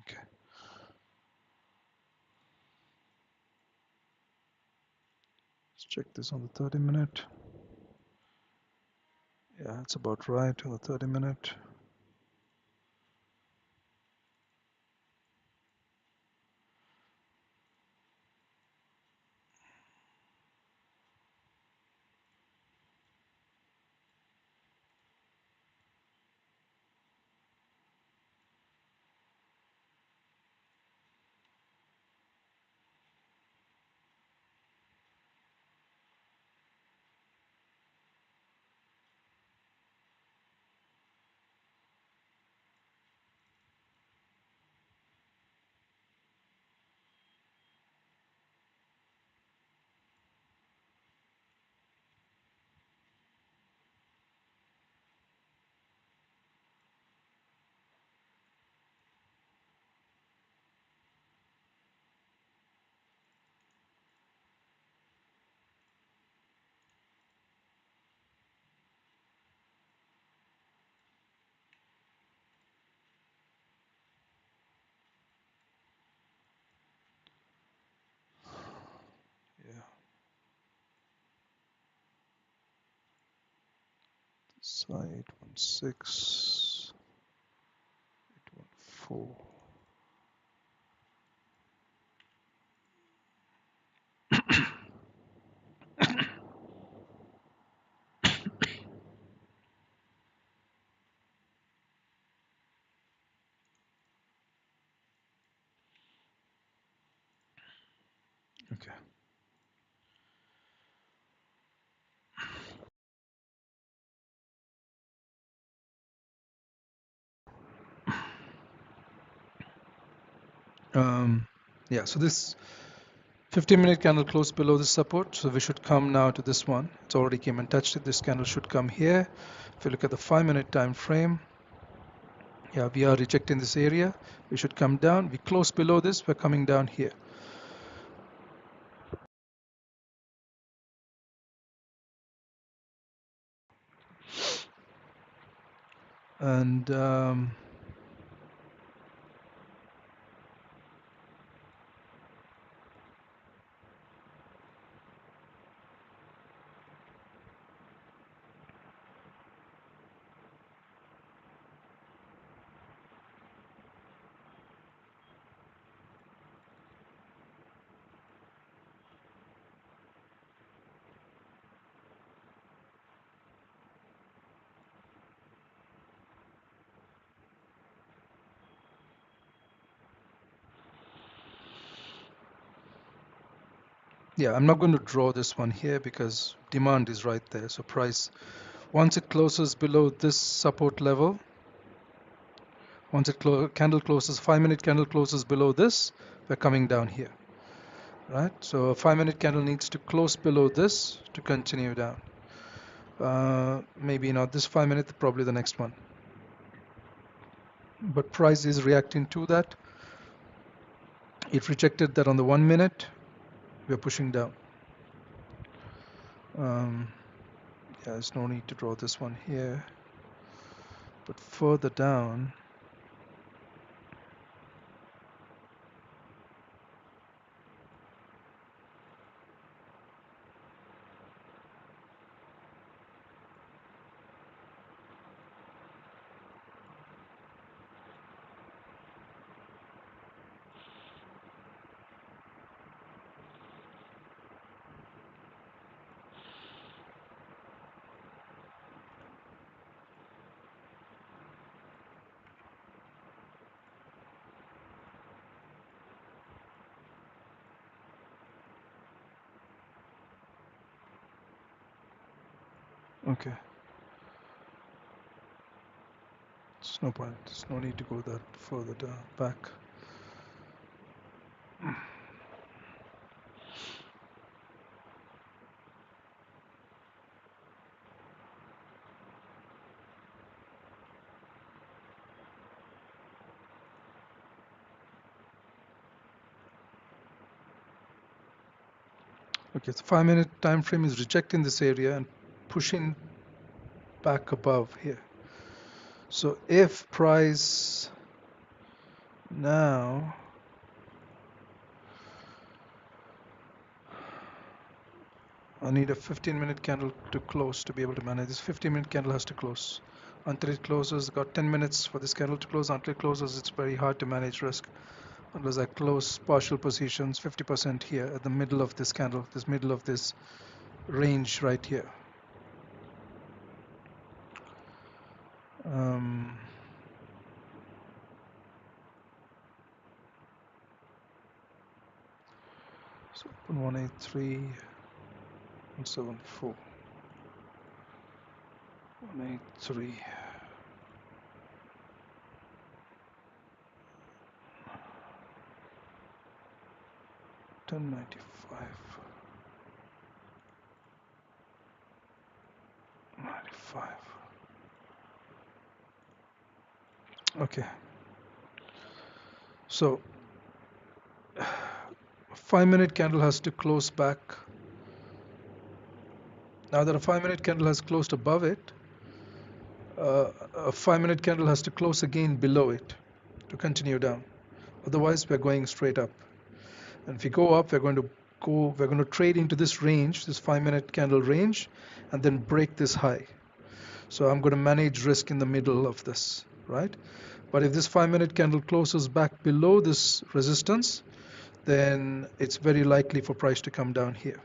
Okay, let's check this on the 30-minute. Yeah, it's about right on the 30-minute. Side 16, 814. Okay. Yeah, so this 15-minute candle closed below the support, so we should come now to this one. It's already came and touched it. This candle should come here. If you look at the 5-minute time frame, yeah, we are rejecting this area. We should come down. We close below this. We're coming down here. And yeah, I'm not going to draw this one here because demand is right there. So price, once it closes below this support level, once it candle closes, 5-minute candle closes below this, we're coming down here, right? So a 5-minute candle needs to close below this to continue down. Maybe not this 5-minute, probably the next one. But price is reacting to that. It rejected that on the 1-minute. We're pushing down. Yeah, there's no need to draw this one here. But further down, okay. There's no point. There's no need to go that further down, back. Okay, so 5-minute time frame is rejecting this area and pushing back above here. So if price now, I need a 15-minute candle to close to be able to manage. This 15-minute candle has to close. Until it closes, got 10 minutes for this candle to close. Until it closes, it's very hard to manage risk. Unless I close partial positions, 50% here at the middle of this candle, this middle of this range right here. So open 183, 174, 183. 1095, 95. Okay. So 5-minute candle has to close back. Now that a 5-minute candle has closed above it, a 5-minute candle has to close again below it to continue down. Otherwise, we're going straight up. And if we go up, we're going to trade into this range, this 5-minute candle range, and then break this high. So I'm going to manage risk in the middle of this, right? But if this 5-minute candle closes back below this resistance, then it's very likely for price to come down here.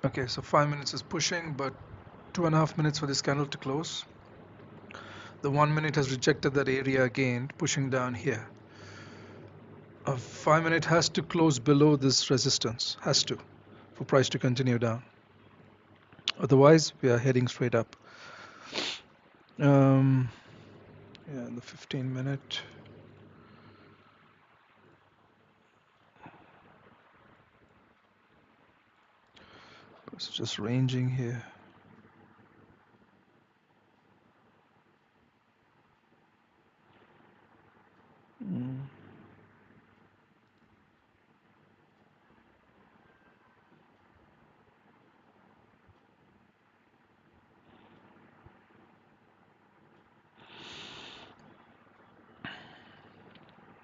Okay, so 5 minutes is pushing, but 2.5 minutes for this candle to close. The 1 minute has rejected that area again, pushing down here. A 5 minute has to close below this resistance, has to, for price to continue down. Otherwise, we are heading straight up. Yeah, the 15 minute. It's just ranging here.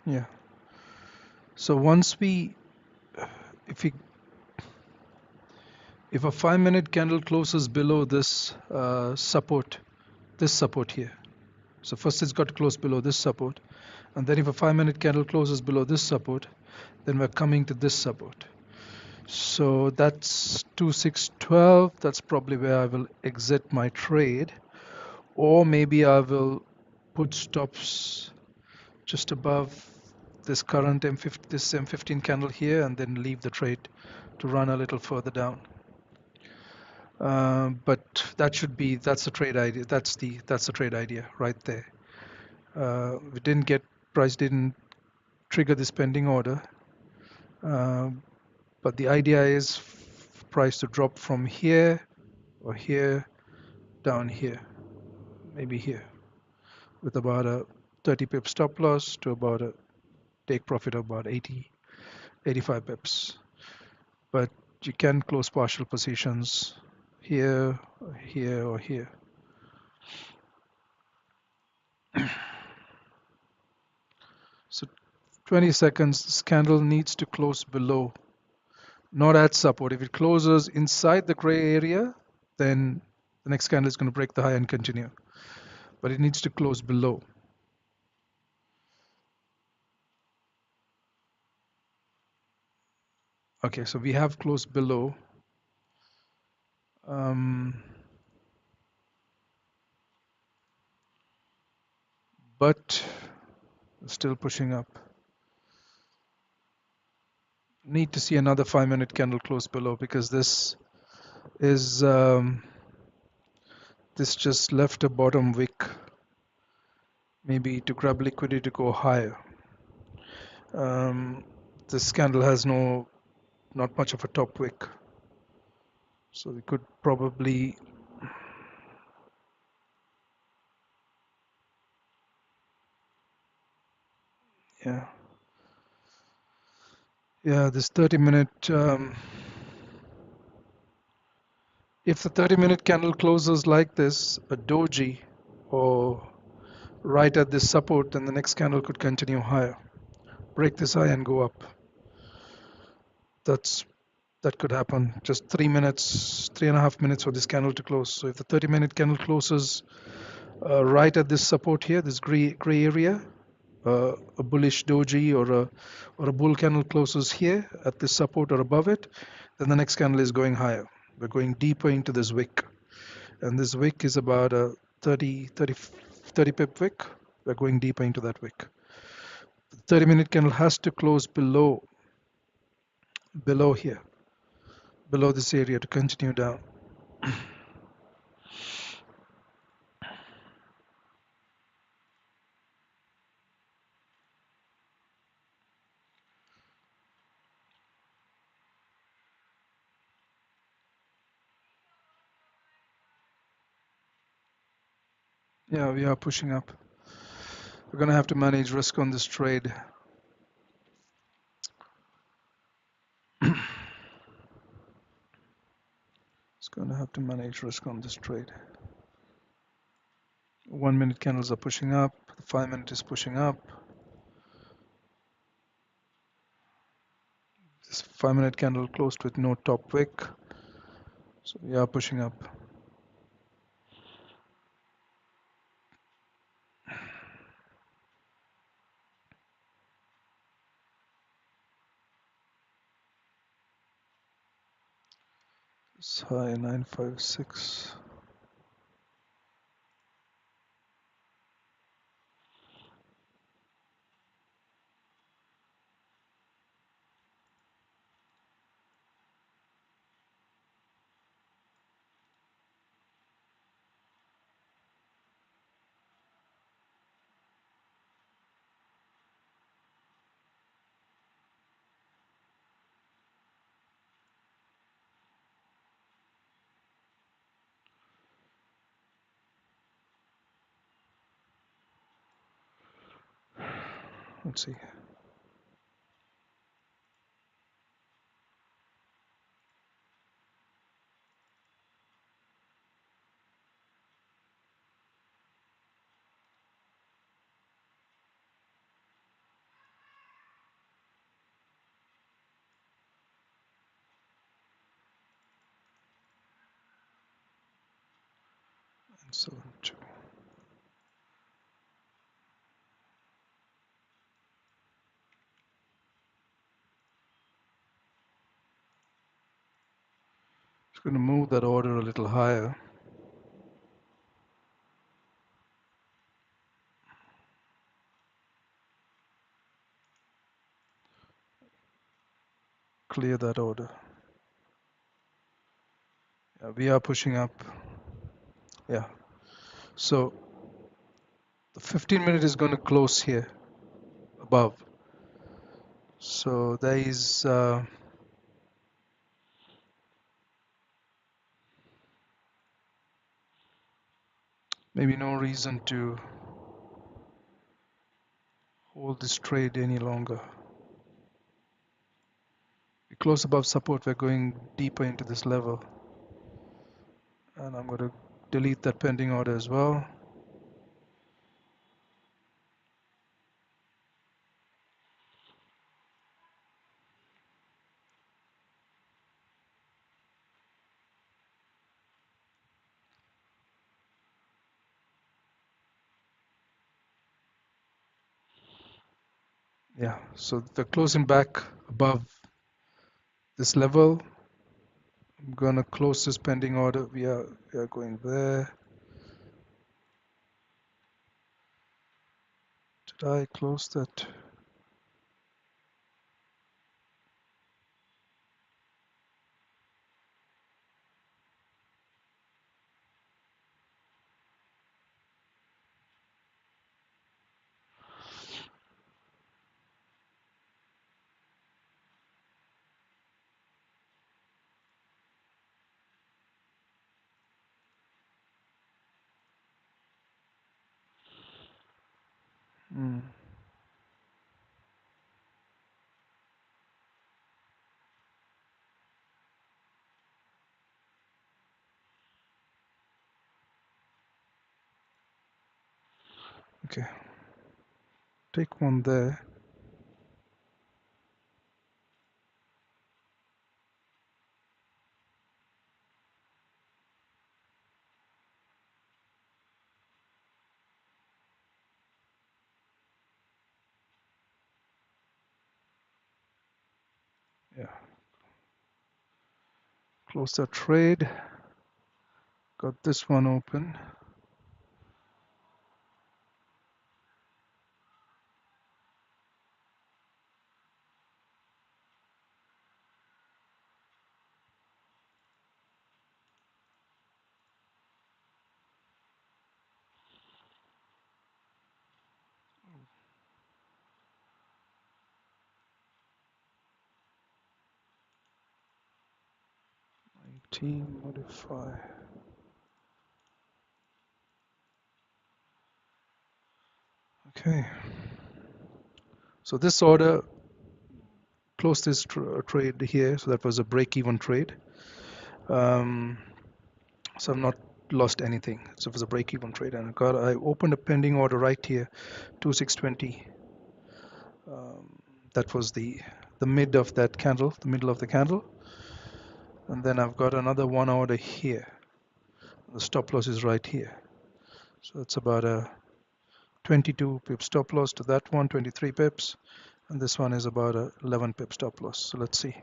Yeah. So once if a 5 minute candle closes below this support here. So first it's got to close below this support, and then if a 5 minute candle closes below this support, then we're coming to this support. So that's 2612. That's probably where I will exit my trade, or maybe I will put stops just above this current this M15 candle here, and then leave the trade to run a little further down. But that's the trade idea. That's the trade idea right there. Price didn't trigger this pending order, but the idea is price to drop from here or here down here, maybe here, with about a 30 pip stop loss to about a take profit of about 85 pips. But you can close partial positions here, here, or here. So 20 seconds, this candle needs to close below, not at support. If it closes inside the gray area, then the next candle is going to break the high and continue. But it needs to close below. Okay, so we have closed below. But still pushing up. Need to see another 5 minute candle close below, because this is this just left a bottom wick, maybe to grab liquidity to go higher. This candle has not much of a top wick, so we could probably this 30-minute, if the 30-minute candle closes like this, a doji, or right at this support, then the next candle could continue higher, break this high and go up. That could happen. Just 3.5 minutes for this candle to close. So if the 30-minute candle closes right at this support here, this gray area, a bullish doji or a bull candle closes here at this support or above it, then the next candle is going higher. We're going deeper into this wick, and this wick is about a 30 pip wick. We're going deeper into that wick. The 30-minute candle has to close below here, below this area to continue down. Yeah, we are pushing up. We're going to have to manage risk on this trade. It's going to have to manage risk on this trade. 1 minute candles are pushing up. The 5 minute is pushing up. This 5 minute candle closed with no top wick. So we are pushing up. It's high 956. Let's see. And 72. It's going to move that order a little higher. Clear that order. Yeah, we are pushing up. Yeah. So the 15 minute is going to close here above. So there is maybe no reason to hold this trade any longer. We close above support, we're going deeper into this level. And I'm going to delete that pending order as well. Yeah, so they're closing back above this level. I'm gonna close this pending order. We are going there. Did I close that? Okay, take one there. close that trade. Got this one open. Modify. Okay. So this order closed this trade here. So that was a break-even trade. So I've not lost anything. So it was a break-even trade, and I opened a pending order right here, 2620. That was the mid of that candle, the middle of the candle, and then I've got another one order here. The stop loss is right here. So it's about a 22 pip stop loss to that one, 23 pips, and this one is about a 11 pip stop loss. So let's see.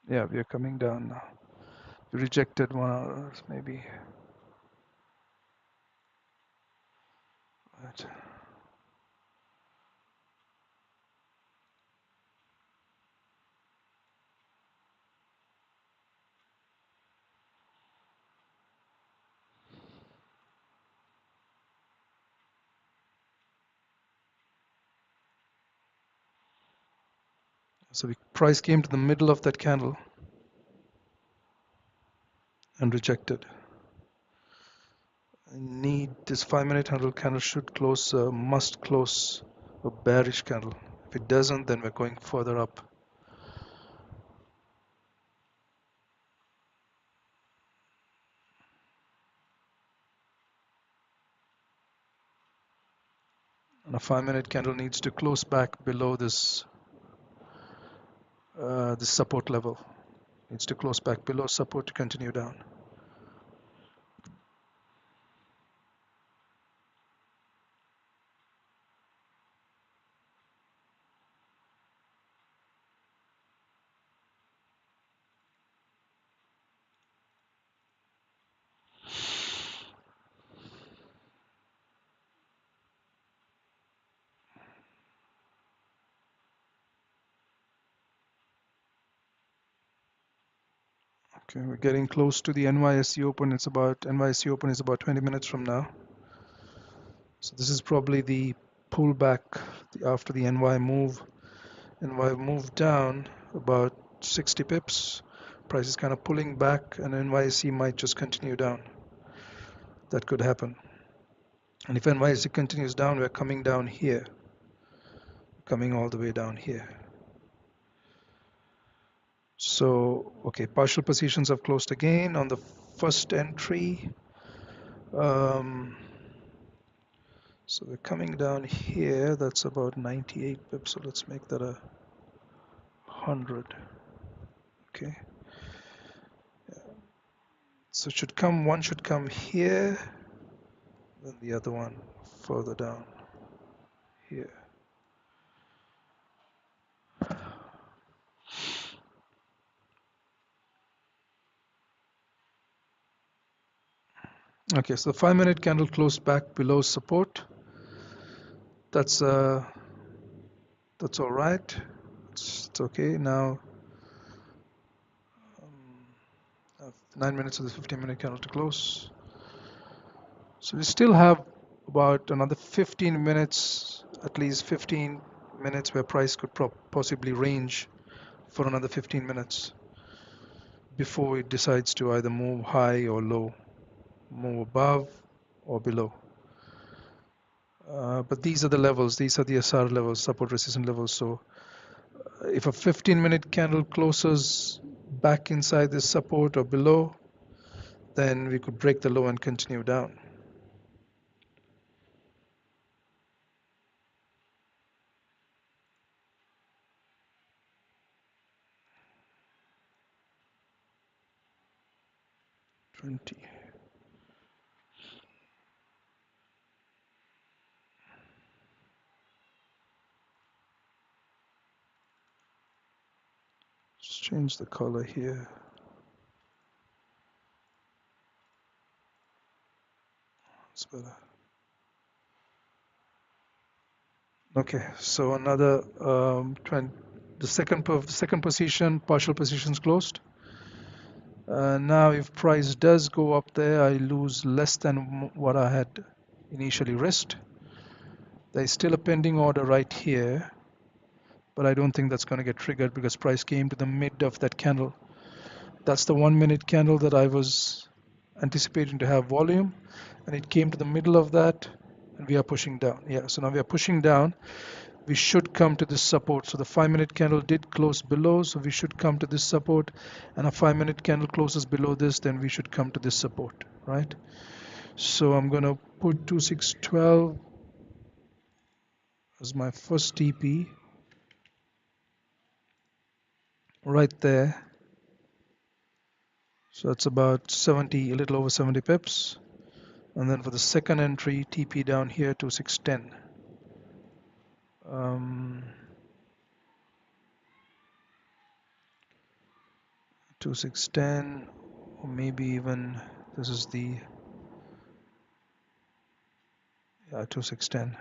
Yeah, we are coming down now. We rejected one hour, maybe. Right. So the price came to the middle of that candle and rejected. I need this 5-minute candle should close, must close a bearish candle. If it doesn't, then we're going further up. And a 5-minute candle needs to close back below this this support level. Needs to close back below support to continue down. Okay, we're getting close to the NYSE open. NYSE open is about 20 minutes from now. So this is probably the pullback after the NY move. NY moved down about 60 pips. Price is kind of pulling back, and NYSE might just continue down. That could happen. And if NYSE continues down, we're coming down here, coming all the way down here. So, okay, partial positions have closed again on the first entry. So we're coming down here. That's about 98 pips. So let's make that 100. Okay. So one should come here, then the other one further down here. Okay, so the 5-minute candle closed back below support. That's all right. It's okay now. 9 minutes of the 15-minute candle to close. So we still have about another 15 minutes, at least 15 minutes where price could possibly range for another 15 minutes before it decides to either move high or low, move above or below. But these are the levels, these are the SR levels, support resistance levels. So If a 15-minute candle closes back inside this support or below, then we could break the low and continue down. Let's change the color here. It's better. Okay, so another 20, the second position, partial positions closed. Now if price does go up there, I lose less than what I had initially risked. There's still a pending order right here, but I don't think that's going to get triggered because price came to the mid of that candle. That's the 1-minute candle that I was anticipating to have volume, and it came to the middle of that, and we are pushing down. Yeah, so now we are pushing down. We should come to this support. So the 5-minute candle did close below, so we should come to this support, and a 5-minute candle closes below this, then we should come to this support, right? So I'm going to put 2612 as my first TP right there. So it's about 70, a little over 70 pips. And then for the second entry, TP down here to 610. 2610, or maybe even this is the 2610.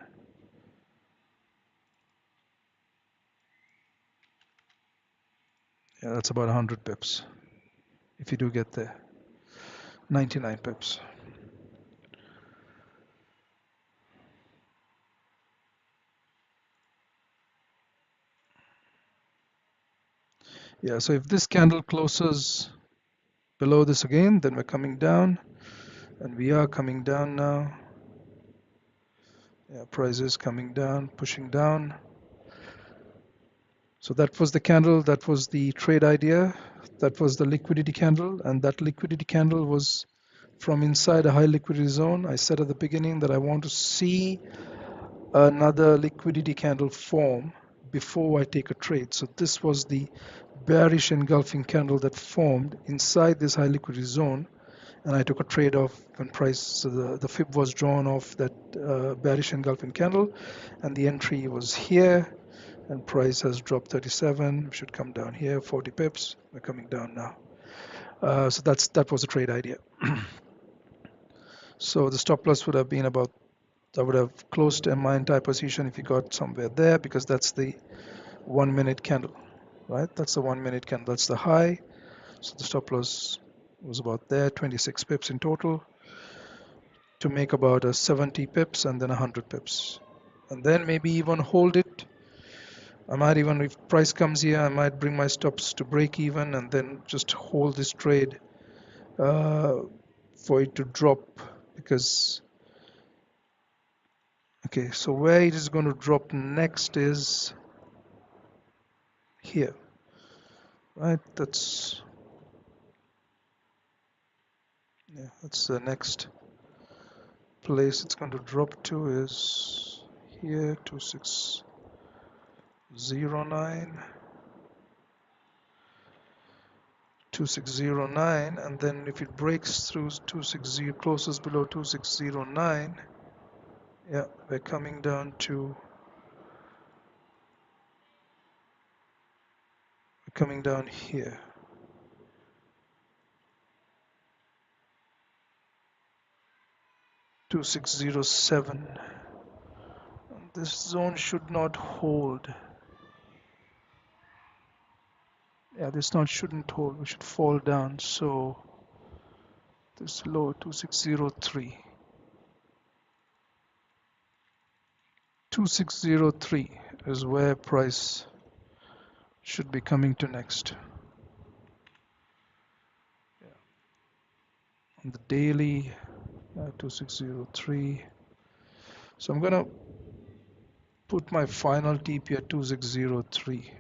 Yeah, that's about 100 pips if you do get there. 99 pips. Yeah, so if this candle closes below this again, then we're coming down, and we are coming down now. Yeah, price is coming down, pushing down. So that was the candle, that was the trade idea, that was the liquidity candle, and that liquidity candle was from inside a high liquidity zone. I said at the beginning that I want to see another liquidity candle form before I take a trade. So this was the bearish engulfing candle that formed inside this high liquidity zone, and I took a trade off when price, so the fib was drawn off that bearish engulfing candle, and the entry was here, and price has dropped 37. We should come down here 40 pips. We're coming down now. So that was the trade idea. So the stop loss would have been about, I would have closed my entire position if you got somewhere there, because that's the 1-minute candle, right? That's the 1-minute candle, that's the high. So the stop loss was about there, 26 pips in total, to make about a 70 pips and then 100 pips. And then maybe even hold it. I might even, if price comes here, I might bring my stops to break even and then just hold this trade for it to drop, because okay, so where it is going to drop next is here, right? That's the next place it's going to drop to is here, 2609, 2609, and then if it breaks through 260, closes below 2609, yeah, we're coming down here. 2607. This zone should not hold. Yeah, this zone shouldn't hold. We should fall down. So this low 2603. 2603 is where price should be coming to next. Yeah. On the daily, 2603. So I'm gonna put my final TP at 2603.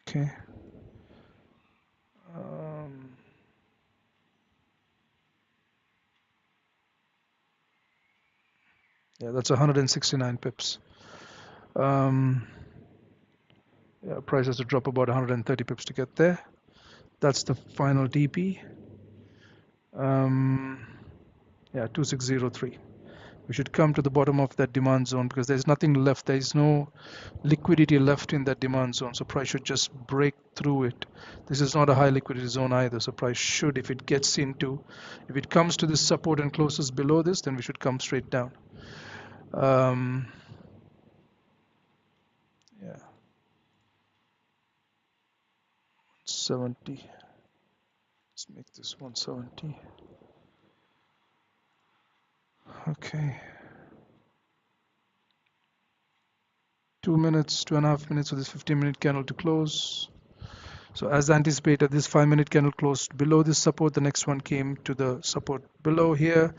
Okay. Um, yeah, that's 169 pips. Um, yeah, price has to drop about 130 pips to get there. That's the final DP. Yeah, 2603. We should come to the bottom of that demand zone because there's nothing left. There is no liquidity left in that demand zone. So price should just break through it. This is not a high liquidity zone either. So price should, if it gets into, if it comes to this support and closes below this, then we should come straight down. Um, yeah, 70. Let's make this 170. Okay. 2 minutes, 2.5 minutes for this 15-minute candle to close. So as anticipated, this 5-minute candle closed below this support. The next one came to the support below here.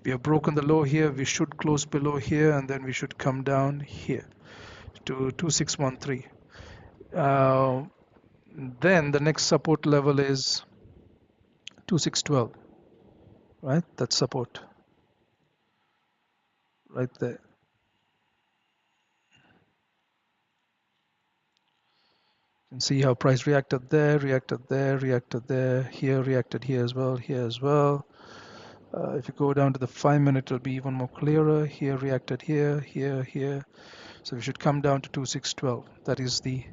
We have broken the low here. We should close below here, and then we should come down here to 2613. Then the next support level is 2612, right? That's support right there. You can see how price reacted there, reacted there, reacted there, here, reacted here as well, here as well. If you go down to the 5-minute, it'll be even more clearer. Here, reacted here, here, here. So we should come down to 2612. That is the,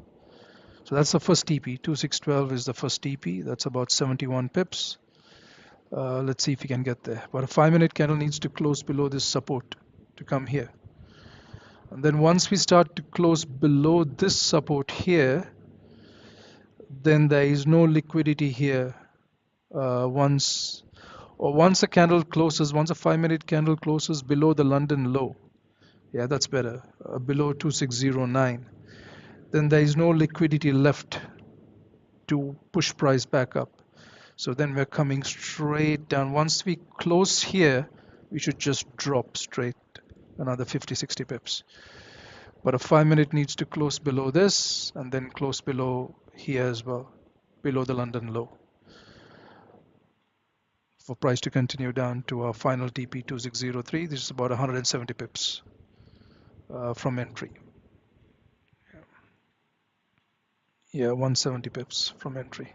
so that's the first TP. 2612 is the first TP. That's about 71 pips. Let's see if we can get there. But a 5-minute candle needs to close below this support to come here. And then once we start to close below this support here, then there is no liquidity here. Once a candle closes, once a 5-minute candle closes below the London low, yeah, that's better, below 2609, then there is no liquidity left to push price back up. So then we're coming straight down. Once we close here, we should just drop straight another 50, 60 pips. But a 5-minute needs to close below this and then close below here as well, below the London low, for price to continue down to our final TP 2603. This is about 170 pips from entry. Yeah, 170 pips from entry.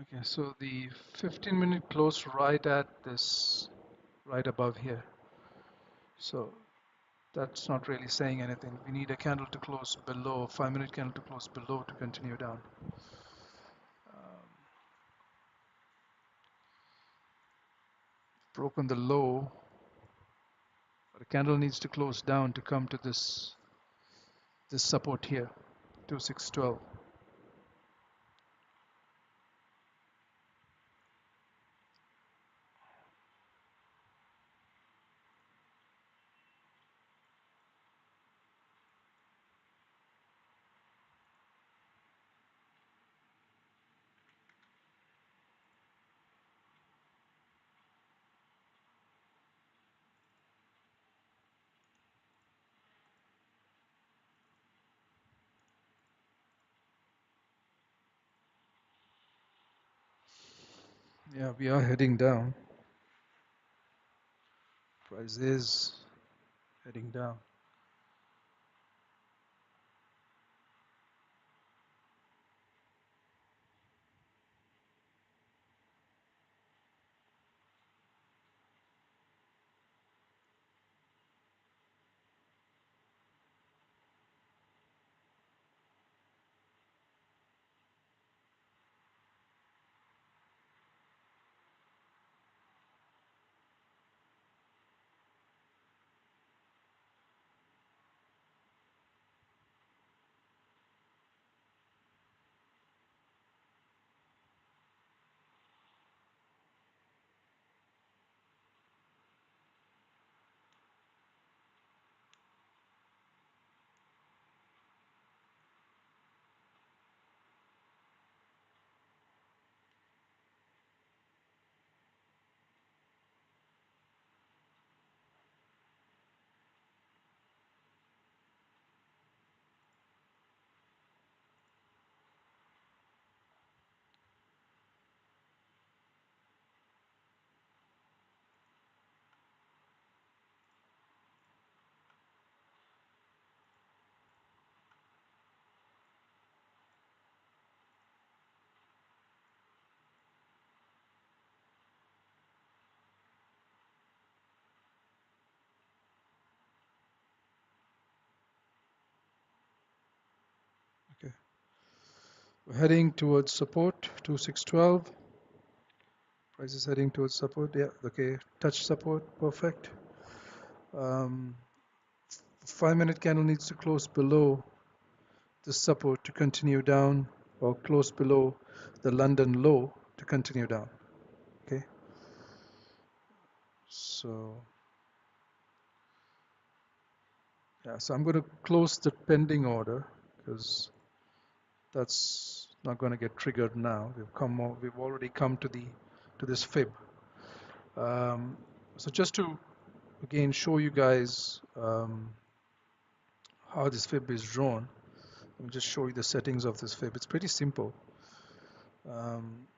Okay, so the 15-minute close right at this, right above here. So that's not really saying anything. We need a candle to close below, 5-minute candle to close below to continue down. Broken the low, but a candle needs to close down to come to this support here, 2612. Yeah, we are heading down. Price is heading down. Okay, we're heading towards support 2612. Price is heading towards support. Yeah, okay, touch support, perfect. 5-minute candle needs to close below the support to continue down, or close below the London low to continue down. Okay, so yeah, so I'm going to close the pending order because that's not going to get triggered now. We've already come to this fib. So just to again show you guys how this fib is drawn, let me just show you the settings of this fib. It's pretty simple.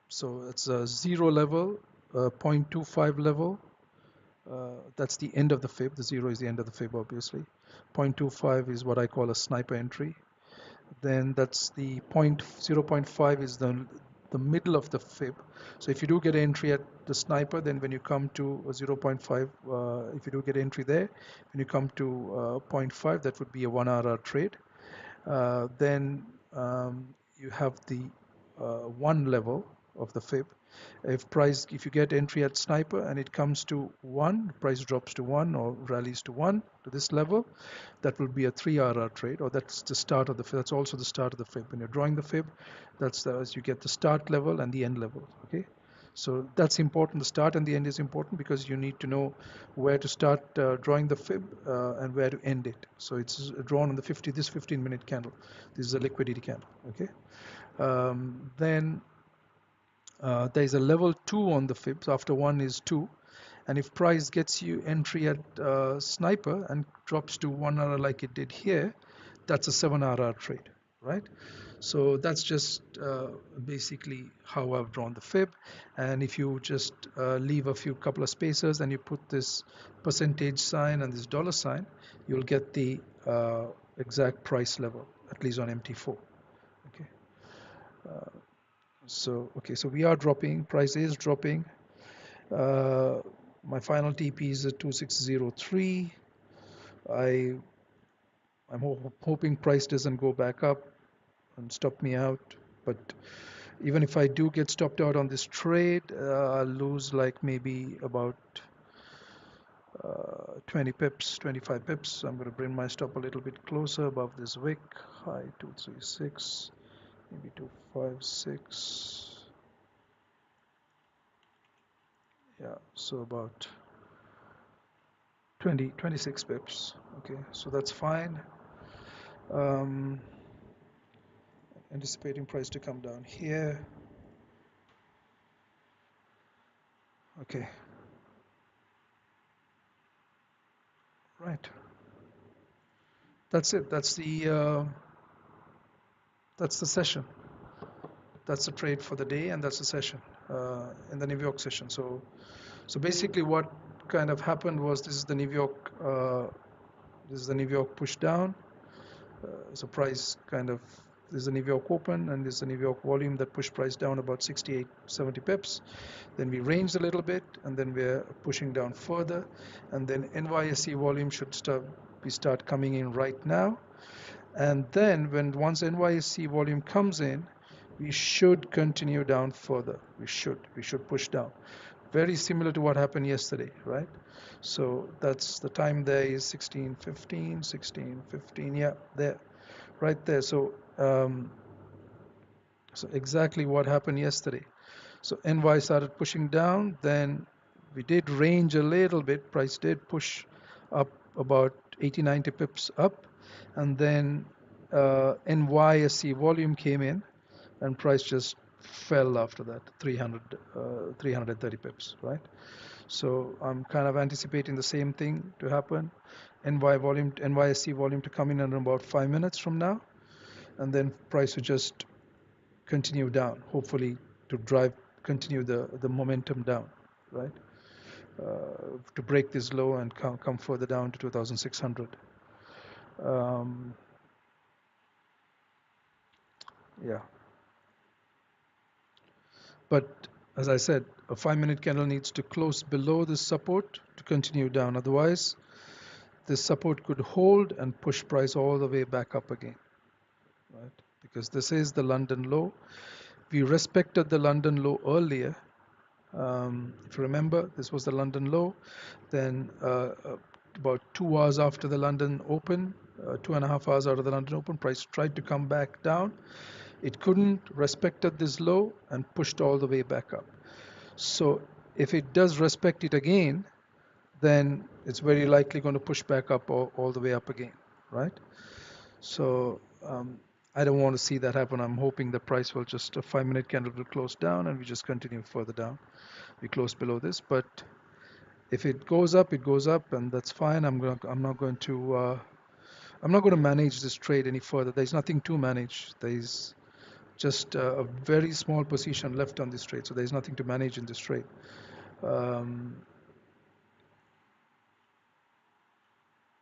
So it's a 0 level, 0.25 level. That's the end of the fib. The 0 is the end of the fib, obviously. 0.25 is what I call a sniper entry. Then that's the 0.5 is the middle of the fib. So if you do get an entry at the sniper, then when you come to 0.5, if you do get entry there, when you come to 0.5, that would be a 1 hour trade. Then you have the 1 level of the fib. If you get entry at sniper and it comes to 1, price drops to 1 or rallies to 1 to this level, that will be a 3 RR trade, or that's the start of the fib. That's also the start of the fib. When you're drawing the fib, that's as you get the start level and the end level. Okay, so that's important. The start and the end is important because you need to know where to start drawing the fib and where to end it. So it's drawn on the 15-minute candle. This is a liquidity candle. Okay, then there is a level 2 on the fibs. After 1 is 2, and if price gets you entry at sniper and drops to 1 hour like it did here, that's a 7 RR trade, right? So that's just basically how I've drawn the fib. And if you just leave a couple of spacers and you put this percentage sign and this dollar sign, you'll get the exact price level, at least on MT4. Okay. So we are dropping. Price is dropping. My final TP is at 2603. I'm hoping price doesn't go back up and stop me out. But even if I do get stopped out on this trade, I'll lose like maybe about 20 pips, 25 pips. I'm going to bring my stop a little bit closer above this wick. High 236, maybe 256. Yeah, so about 26 pips. Okay, so that's fine. Anticipating price to come down here. Okay, right. That's it. That's the session. That's the trade for the day, and that's the session in the New York session. So basically, what kind of happened was this is the New York push down. So price kind of, this is the New York open and this is the New York volume that pushed price down about 68, 70 pips. Then we ranged a little bit and then we're pushing down further, and then NYSE volume should start coming in right now. And then once NYSE volume comes in, we should continue down further. We should push down. Very similar to what happened yesterday, right? So that's the time there is 16:15, 16:15, yeah, there, right there. So so exactly what happened yesterday. So NY started pushing down, then we did range a little bit, price did push up about 80, 90 pips up, and then NYSE volume came in and price just fell after that, 330 pips, right? So I'm kind of anticipating the same thing to happen. NYSE volume to come in about 5 minutes from now, and then price will just continue down, hopefully to continue the momentum down, right? To break this low and come further down to 2,600. Yeah. But as I said, a 5-minute candle needs to close below this support to continue down. Otherwise, this support could hold and push price all the way back up again, right? Because this is the London low. We respected the London low earlier. If you remember, this was the London low. Then about 2 hours after the London open, 2.5 hours out of the London open, price tried to come back down. It couldn't, respected this low and pushed all the way back up. So if it does respect it again, then it's very likely going to push back up all the way up again, right? So I don't want to see that happen. I'm hoping the price will just, a 5-minute candle will close down and we just continue further down. We close below this, but if it goes up, it goes up, and that's fine. I'm not going to manage this trade any further. There's nothing to manage. There's just a very small position left on this trade, so there's nothing to manage in this trade.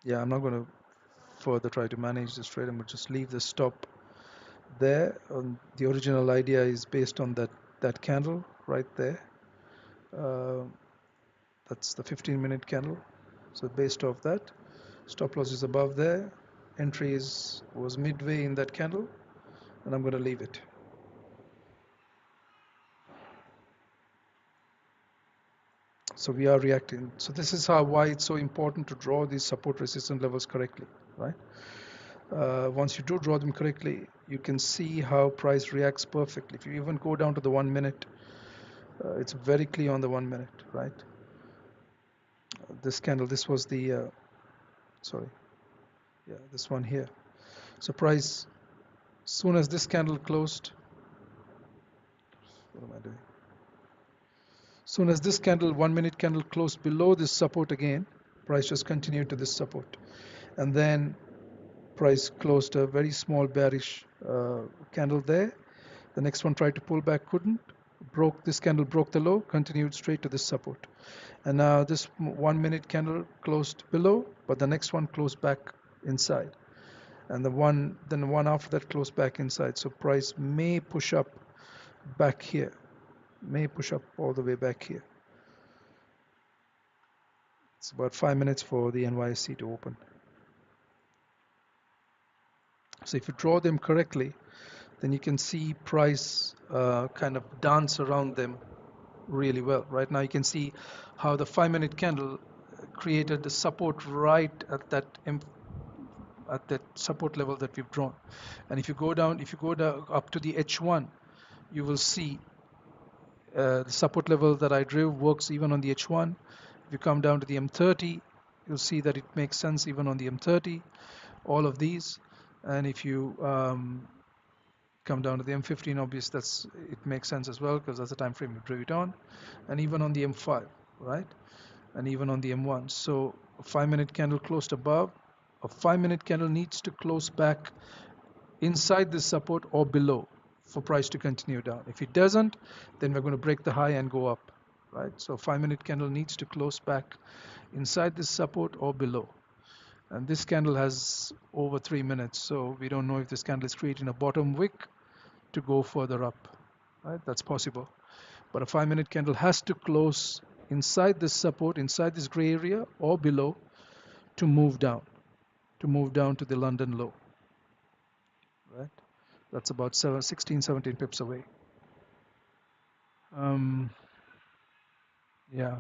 Yeah, I'm not going to further try to manage this trade. I'm going to just leave the stop there. The original idea is based on that candle right there. That's the 15-minute candle. So based off that, stop loss is above there. Entry was midway in that candle, and I'm going to leave it. So we are reacting. So this is why it's so important to draw these support resistance levels correctly, right? Once you do draw them correctly, you can see how price reacts perfectly. If you even go down to the 1 minute, it's very clear on the 1 minute, right? This candle, this was the, this one here. So price, soon as this candle closed, what am I doing? Soon as this candle, 1 minute candle closed below this support again, price just continued to this support. And then price closed a very small bearish candle there. The next one tried to pull back, couldn't. This candle broke the low, continued straight to this support. And now this 1 minute candle closed below, but the next one closed back inside. And the one after that closed back inside. So price may push up back here, may push up all the way back here. It's about 5 minutes for the NYSE to open. So if you draw them correctly, then you can see price kind of dance around them really well. Right now you can see how the 5-minute candle created the support right at that support level that we've drawn. And if you go down up to the H1, you will see the support level that I drew works even on the H1. If you come down to the M30, you'll see that it makes sense even on the M30, all of these. And if you come down to the M15, obviously it makes sense as well, because that's the time frame we drew it on. And even on the M5, right? And even on the M1. So a 5-minute candle closed above. A 5-minute candle needs to close back inside this support or below for price to continue down. If it doesn't, then we're going to break the high and go up, right? So 5-minute candle needs to close back inside this support or below. And this candle has over 3 minutes, so we don't know if this candle is creating a bottom wick to go further up, right? That's possible. But a 5-minute candle has to close inside this support, inside this gray area or below to move down, to the London low, right? That's about 16, 17 pips away. Um, yeah.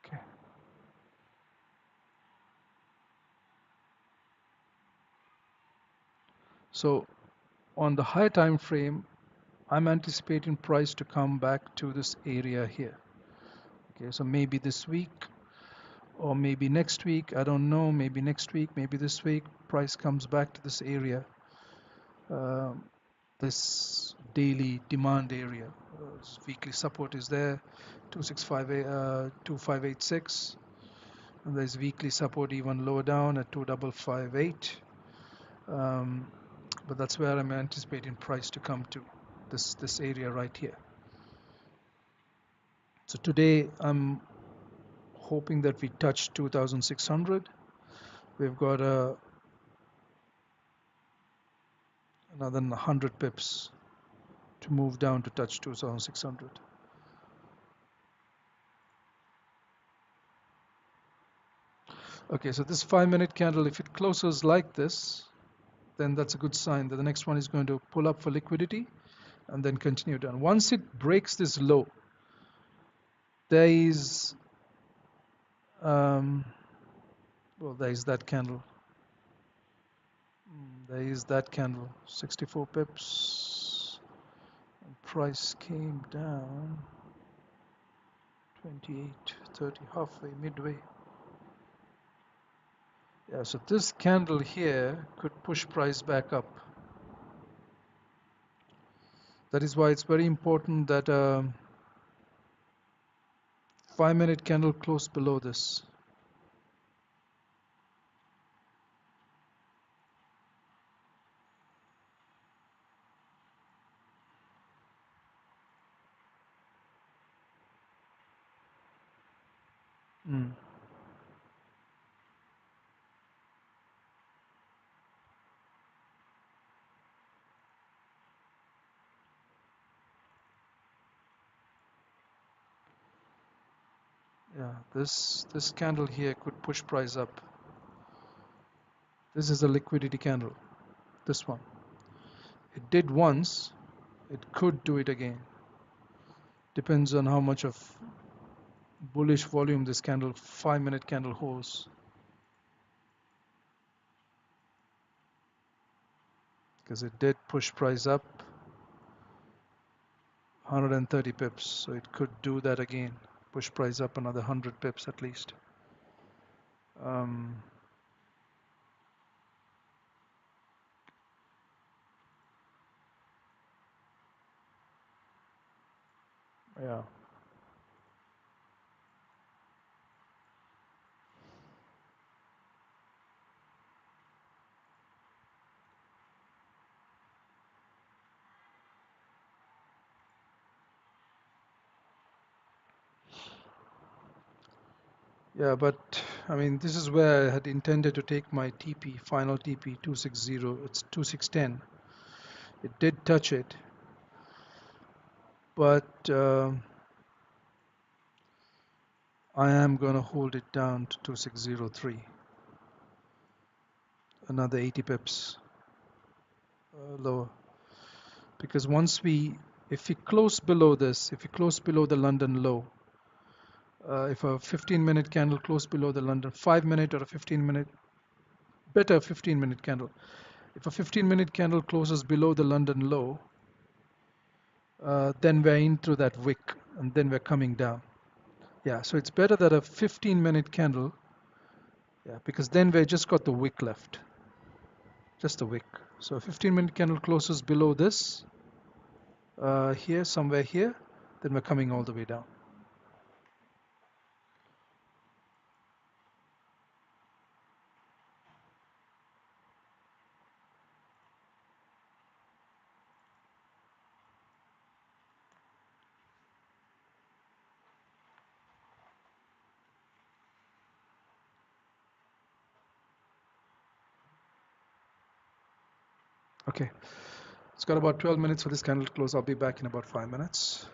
Okay. So on the high time frame, I'm anticipating price to come back to this area here. Okay, so maybe this week or maybe next week, I don't know, maybe next week, maybe this week, price comes back to this area, um, this daily demand area. Weekly support is there, 2586, and there's weekly support even lower down at 2558. Um, but that's where I'm anticipating price to come to, this area right here. So today I'm hoping that we touch 2600. We've got another 100 pips to move down to touch 2600. Okay, so this 5-minute candle, if it closes like this, then that's a good sign that the next one is going to pull up for liquidity and then continue down. Once it breaks this low, there is well, there is that candle. There is that candle, 64 pips. And price came down 28, 30, halfway, midway. Yeah, so this candle here could push price back up. That is why it's very important that 5-minute candle close below this. Mm. Yeah, this candle here could push price up. This is a liquidity candle, this one. It did once, it could do it again. Depends on how much of bullish volume this candle, 5-minute candle holds. Because it did push price up 130 pips, so it could do that again. Push price up another 100 pips at least. Um, yeah. Yeah, but I mean, this is where I had intended to take my TP, final TP 260, it's 2610. It did touch it, but I am going to hold it down to 2603. another 80 pips lower, because if we close below this, if we close below the London low, if a 15-minute candle close below the London 5-minute, or a 15-minute, better 15-minute candle, if a 15-minute candle closes below the London low, then we're into that wick, and then we're coming down. Yeah, so it's better that a 15-minute candle, yeah, because then we just got the wick left, just the wick. So a 15-minute candle closes below this, here, somewhere here, then we're coming all the way down. Okay, it's got about 12 minutes for this candle to close. I'll be back in about 5 minutes.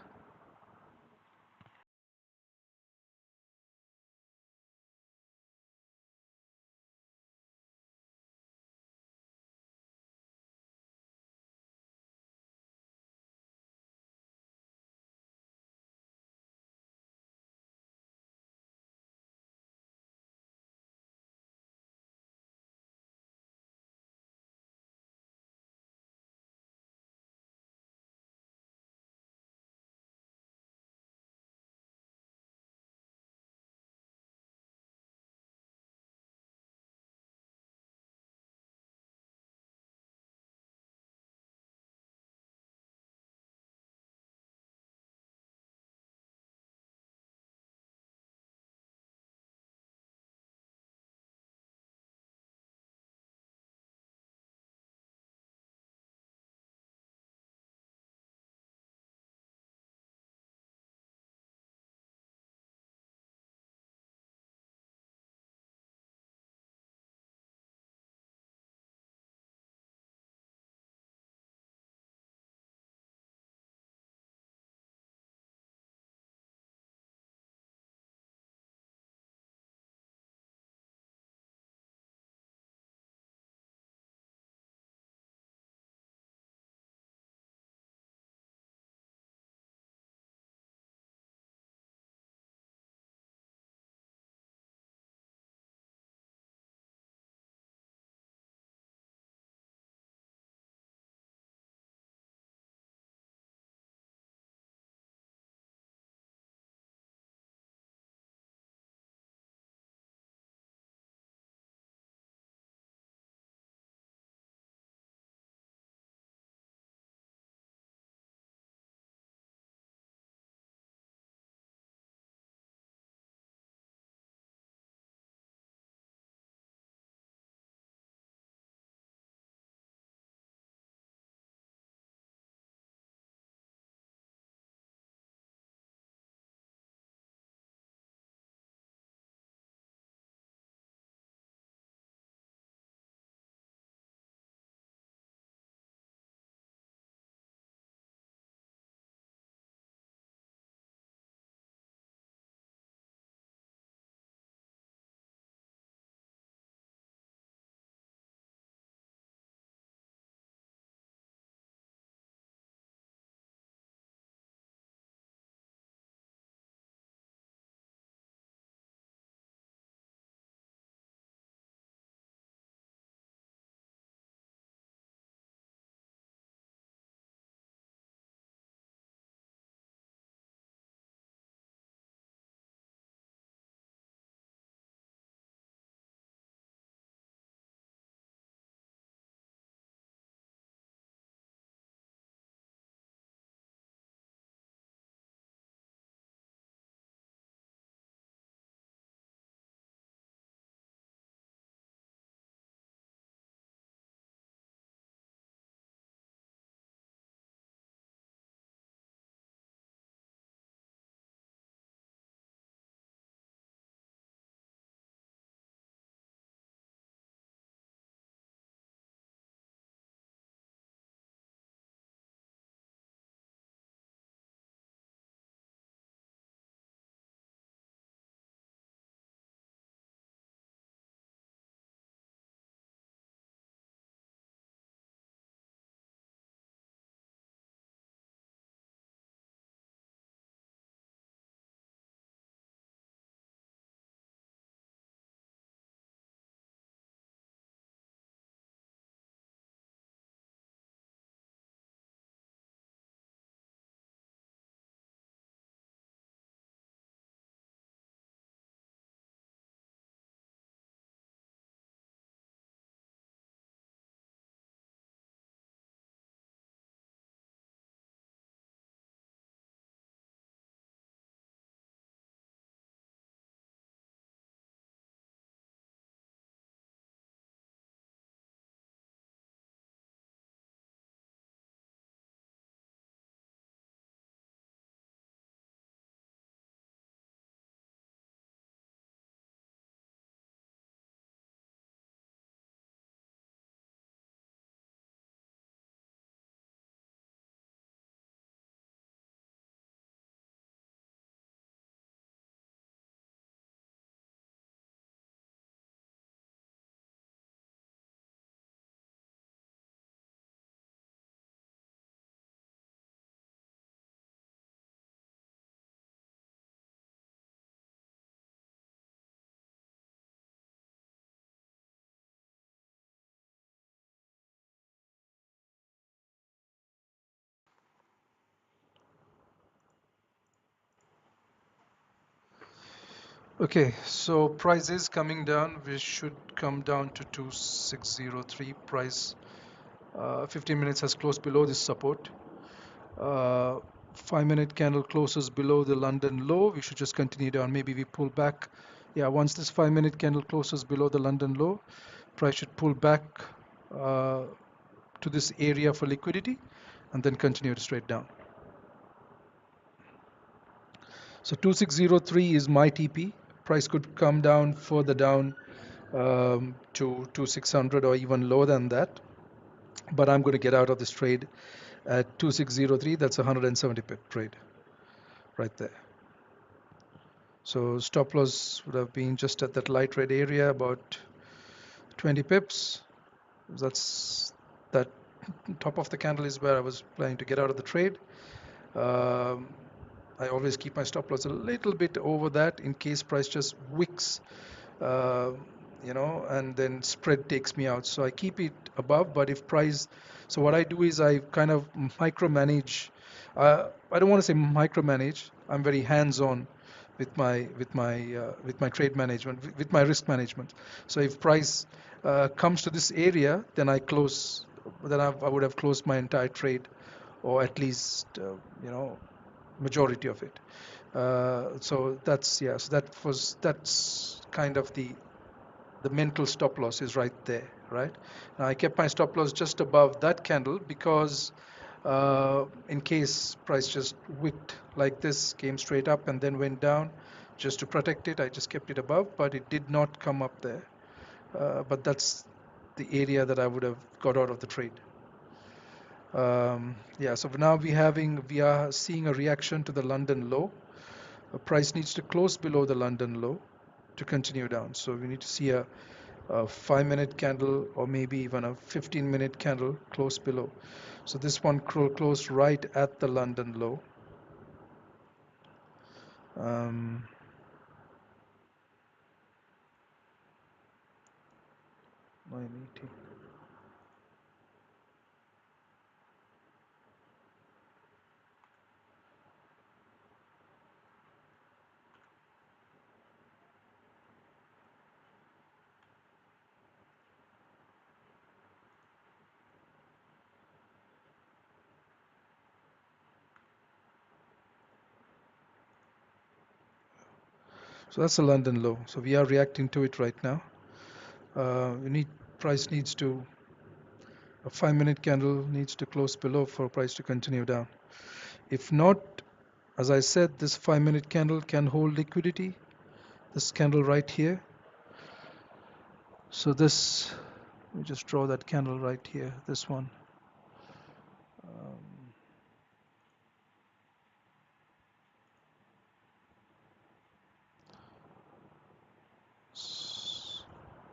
Okay, so price is coming down. We should come down to 2603 price. 15 minutes has closed below this support. 5 minute candle closes below the London low. We should just continue down. Maybe we pull back. Yeah, once this 5 minute candle closes below the London low, price should pull back uh, to this area for liquidity and then continue to straight down. So 2603 is my TP. Price could come down further down to 2600 or even lower than that. But I'm going to get out of this trade at 2603. That's a 170 pip trade right there. So stop loss would have been just at that light red area, about 20 pips. That's that top of the candle is where I was planning to get out of the trade. Um, I always keep my stop loss a little bit over that in case price just wicks, uh, and then spread takes me out. So I keep it above, but if price, so what I do is I kind of micromanage. I don't want to say micromanage. I'm very hands-on with my trade management, with my risk management. So if price comes to this area, then I close. Then I would have closed my entire trade, or at least majority of it. So that's yeah. So that's kind of the mental stop loss is right there, right? Now I kept my stop loss just above that candle because in case price just wicked like this, came straight up and then went down, just to protect it, I just kept it above, but it did not come up there. But that's the area that I would have got out of the trade. Yeah, so now we are seeing a reaction to the London low. A price needs to close below the London low to continue down. So we need to see a 5 minute candle or maybe even a 15-minute candle close below. So this one closed right at the London low. Um, 980. So that's the London low. So we are reacting to it right now. Price needs to a 5 minute candle needs to close below for price to continue down. If not, as I said, this 5 minute candle can hold liquidity. This candle right here. So this, let me just draw that candle right here. This one. Um,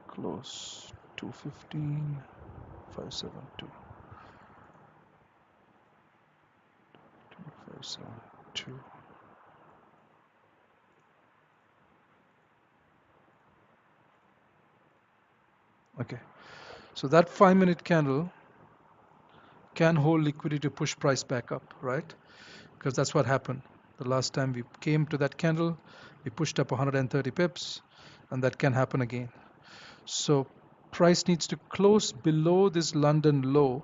close 215, 572, 572. Okay, so that 5 minute candle can hold liquidity to push price back up, right? Because that's what happened. The last time we came to that candle, we pushed up 130 pips, and that can happen again. So price needs to close below this London low.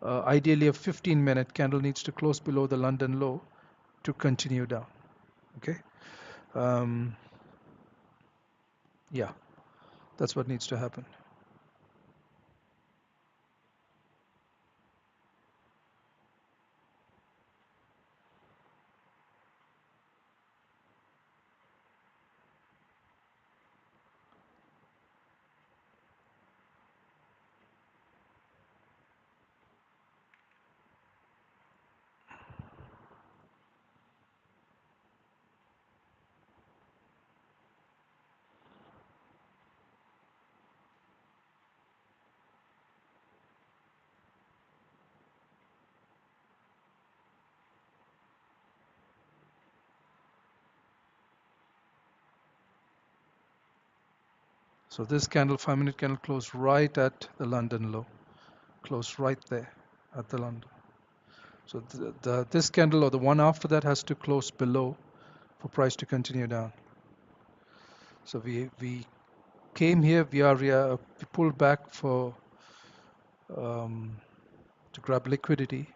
Ideally, a 15-minute candle needs to close below the London low to continue down. Okay. Um, yeah, that's what needs to happen. So this candle, 5 minute candle, closed right at the London low, closed right there at the London. So this candle or the one after that has to close below for price to continue down. So we came here, we pulled back for um, to grab liquidity.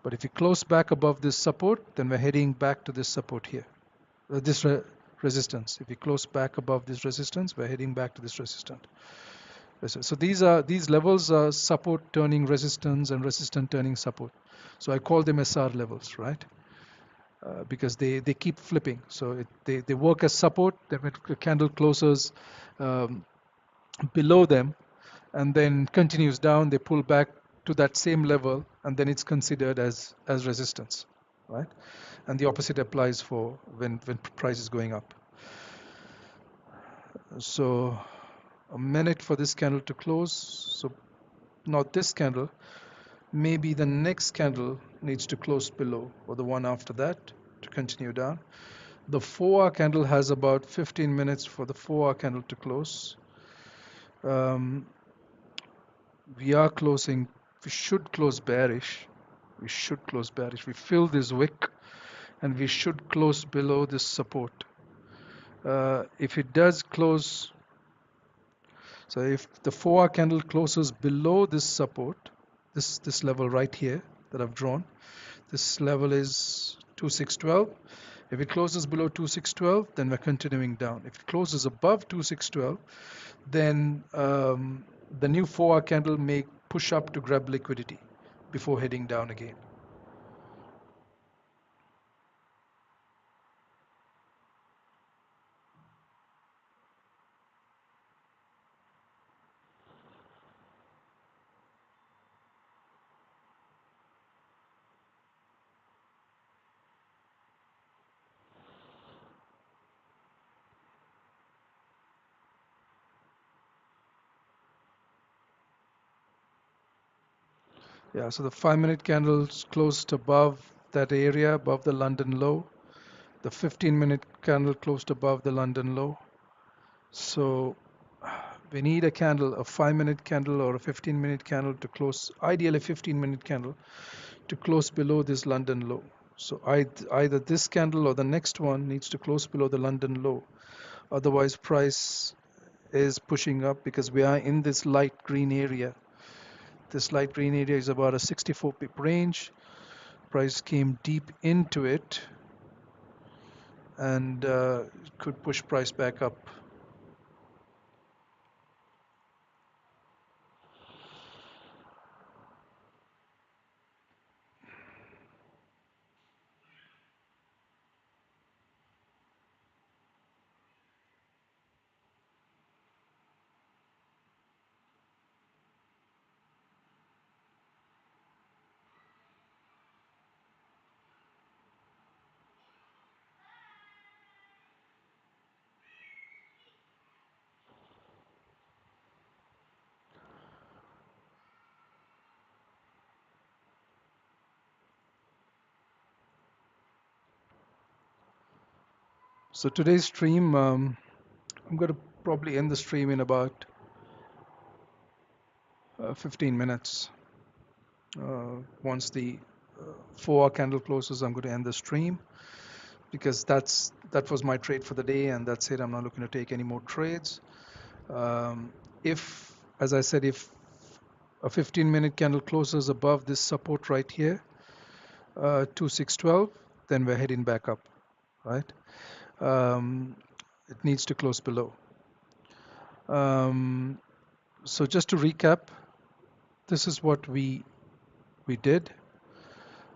But if we close back above this support, then we're heading back to this support here, this resistance. If we close back above this resistance, we're heading back to this resistance. So these levels are support turning resistance and resistant turning support. So I call them SR levels, right? Because they keep flipping. So they work as support. Then when the candle closes um, below them and then continues down, they pull back to that same level, and then it's considered as resistance, right? And the opposite applies for when price is going up. So a minute for this candle to close. So not this candle, maybe the next candle needs to close below, or the one after that to continue down. The 4-hour candle has about 15 minutes for the 4-hour candle to close. Um, we are closing, we should close bearish. We should close bearish. We fill this wick and we should close below this support. If it does close, so if the 4-hour candle closes below this support, this level right here that I've drawn, this level is 2612. If it closes below 2612, then we're continuing down. If it closes above 2612, then the new 4-hour candle may push up to grab liquidity before heading down again. Yeah, so the 5-minute candles closed above that area, above the London low. The 15-minute candle closed above the London low. So we need a candle, a 5-minute candle or a 15-minute candle to close, ideally a 15-minute candle to close below this London low. So either this candle or the next one needs to close below the London low. Otherwise, price is pushing up because we are in this light green area. This light green area is about a 64 pip range. Price came deep into it and could push price back up. So today's stream, I'm going to probably end the stream in about 15 minutes. Once the 4-hour candle closes, I'm going to end the stream because that was my trade for the day, and that's it. I'm not looking to take any more trades. If, as I said, if a 15-minute candle closes above this support right here, 2612, then we're heading back up, right? It needs to close below. So just to recap, this is what we did.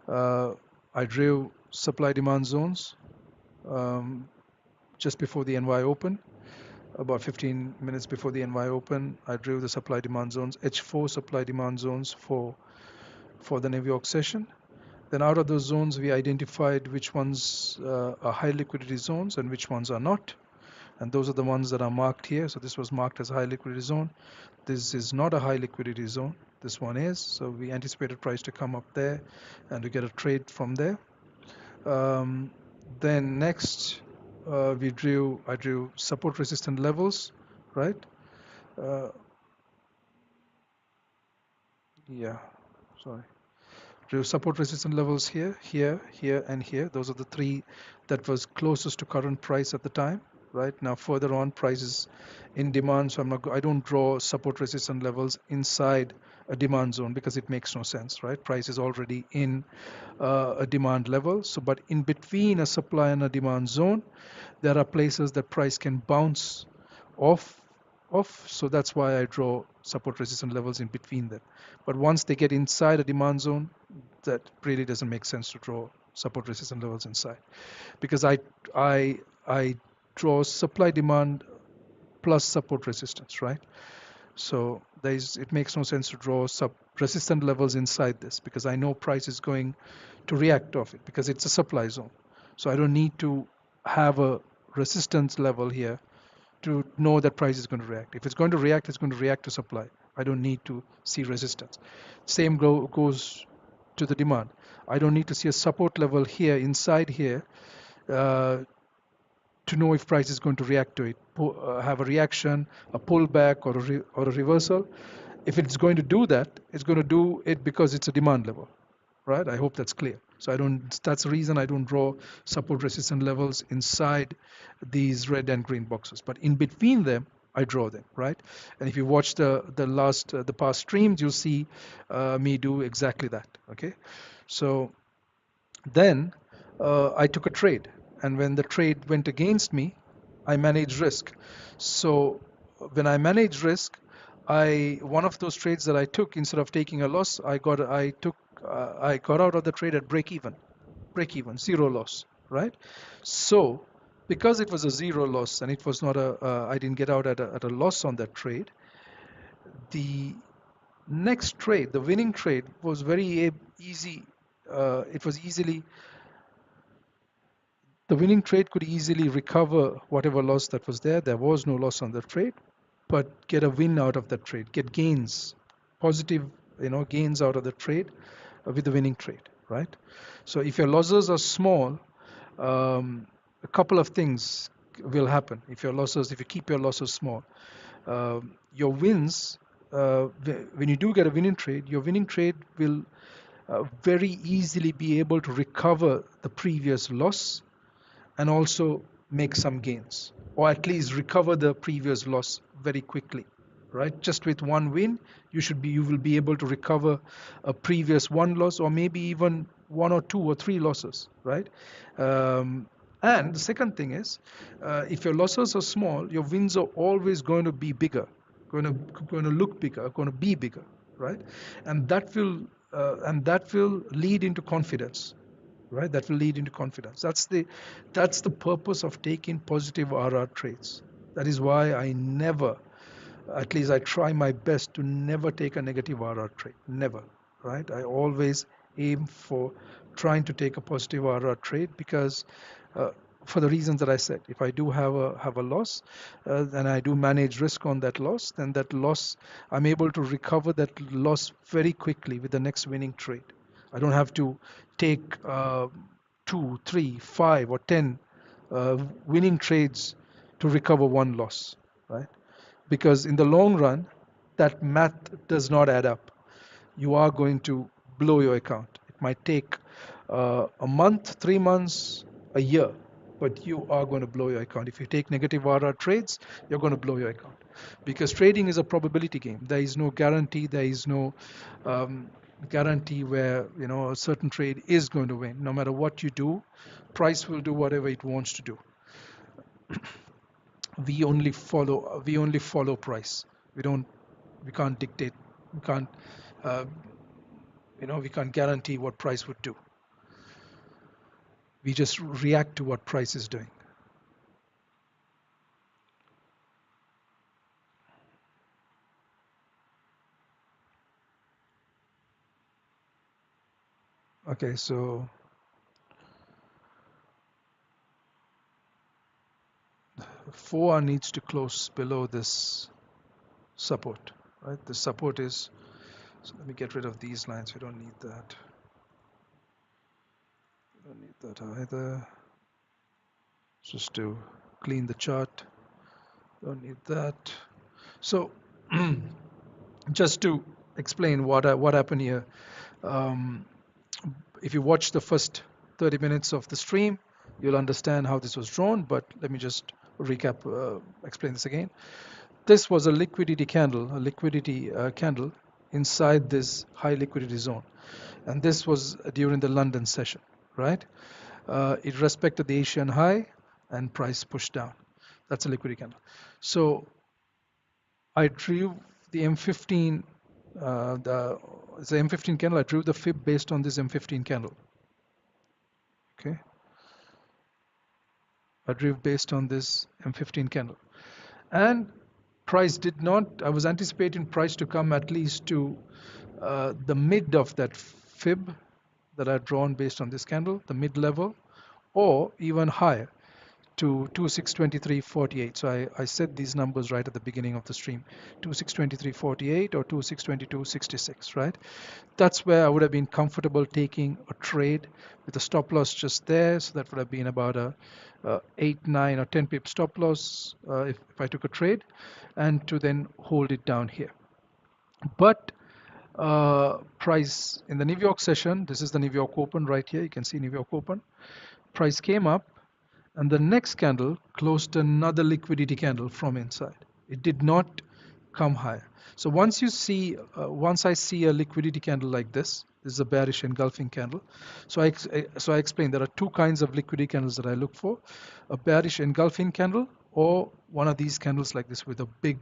I drew supply demand zones just before the NY open. About 15 minutes before the NY open, I drew the supply demand zones, H4 supply demand zones for the New York session. Then out of those zones, we identified which ones are high liquidity zones and which ones are not. And those are the ones that are marked here. So this was marked as a high liquidity zone. This is not a high liquidity zone. This one is. So we anticipated price to come up there and to get a trade from there. Then next, I drew support resistant levels, right? Yeah, sorry. Drew support resistant levels here, here, here, and here. Those are the three that was closest to current price at the time. right? Now further on, price is in demand, so I don't draw support resistance levels inside a demand zone because it makes no sense, right? Price is already in a demand level. So, but in between a supply and a demand zone, there are places that price can bounce off so that's why I draw support resistance levels in between them. But once they get inside a demand zone, that really doesn't make sense to draw support resistance levels inside, because I I draw supply demand plus support resistance, right? So it makes no sense to draw sub resistance levels inside this, because I know price is going to react off it because it's a supply zone. So I don't need to have a resistance level here to know that price is going to react. If it's going to react, it's going to react to supply. I don't need to see resistance. Same goes to the demand. I don't need to see a support level here inside here uh, to know if price is going to react to it, have a reaction, a pullback, or a reversal. If it's going to do that, it's going to do it because it's a demand level, right? I hope that's clear. So I don't. That's the reason I don't draw support resistance levels inside these red and green boxes. But in between them, I draw them, right? And if you watch the past streams, you'll see me do exactly that. Okay, so then I took a trade, and when the trade went against me, I managed risk. So when I managed risk, I one of those trades that I took, instead of taking a loss, I got out of the trade at break even, zero loss, right? So because it was a zero loss and it was not I didn't get out at a loss on that trade. The next trade, the winning trade, was very easy. It was easily The winning trade could easily recover whatever loss that was there. There was no loss on the trade, but get a win out of that trade, get gains, positive, gains out of the trade with the winning trade, right? So if your losses are small, a couple of things will happen. If you keep your losses small, your wins, when you do get a winning trade, your winning trade will very easily be able to recover the previous loss and also make some gains, or at least recover the previous loss very quickly, right? Just with one win, you will be able to recover a previous one loss, or maybe even one or two or three losses, right? um, and the second thing is, if your losses are small, your wins are always going to be bigger, going to going to look bigger, going to be bigger, right? And that will lead into confidence, right? That will lead into confidence. That's the purpose of taking positive RR trades. That is why I never, at least I try my best to never take a negative RR trade. Never, right? I always aim for trying to take a positive RR trade, because uh, for the reasons that I said, if I do have a loss, and I do manage risk on that loss, then that loss, I'm able to recover that loss very quickly with the next winning trade. I don't have to take 2, 3, 5, or 10 winning trades to recover one loss, right? Because in the long run, that math does not add up. You are going to blow your account. It might take a month, 3 months, a year, but you are going to blow your account. If you take negative RR trades, you're going to blow your account, because trading is a probability game. There is no guarantee. There is no guarantee where a certain trade is going to win. No matter what you do, price will do whatever it wants to do. We only follow price. We can't dictate. We can't uh, we can't guarantee what price would do. We just react to what price is doing. Okay, so 4 needs to close below this support, right? The support is, so let me get rid of these lines. We don't need that. We don't need that either. Just to clean the chart. Don't need that. So just to explain what happened here, um, if you watch the first 30 minutes of the stream, you'll understand how this was drawn, but let me just explain this again. This was a liquidity candle, candle inside this high liquidity zone, and this was during the London session, right? It respected the Asian high, and price pushed down. That's a liquidity candle. So I drew the M15, it's the M15 candle. I drew the fib based on this M15 candle. Okay, I drew based on this M15 candle, and price did not. I was anticipating price to come at least to the mid of that fib that I've drawn based on this candle, the mid level, or even higher to 2623.48. So I said these numbers right at the beginning of the stream, 2623.48 or 2622.66, right? That's where I would have been comfortable taking a trade with a stop loss just there. So that would have been about a 8, 9 or 10 pip stop loss if I took a trade, and to then hold it down here. But price in the New York session, this is the New York Open right here. You can see New York Open. Price came up, and the next candle closed another liquidity candle from inside. It did not come higher. So once I see a liquidity candle like this is a bearish engulfing candle. So I explained there are two kinds of liquidity candles that I look for: a bearish engulfing candle, or one of these candles like this with a big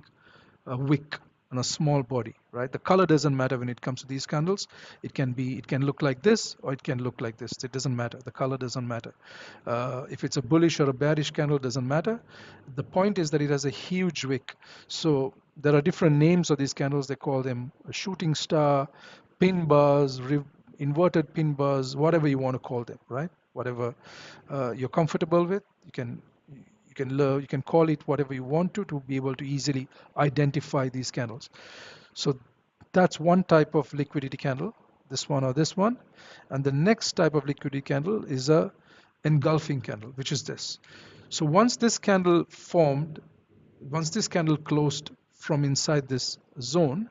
wick and a small body, right? The color doesn't matter when it comes to these candles. It can look like this, or it can look like this. It doesn't matter. The color doesn't matter. If it's a bullish or a bearish candle, doesn't matter. The point is that it has a huge wick. So there are different names of these candles. They call them a shooting star, pin bars, inverted pin bars, whatever you want to call them, right? Whatever you're comfortable with, you can call it whatever you want to be able to easily identify these candles. So that's one type of liquidity candle, this one or this one. And the next type of liquidity candle is a engulfing candle, which is this. So once this candle closed from inside this zone,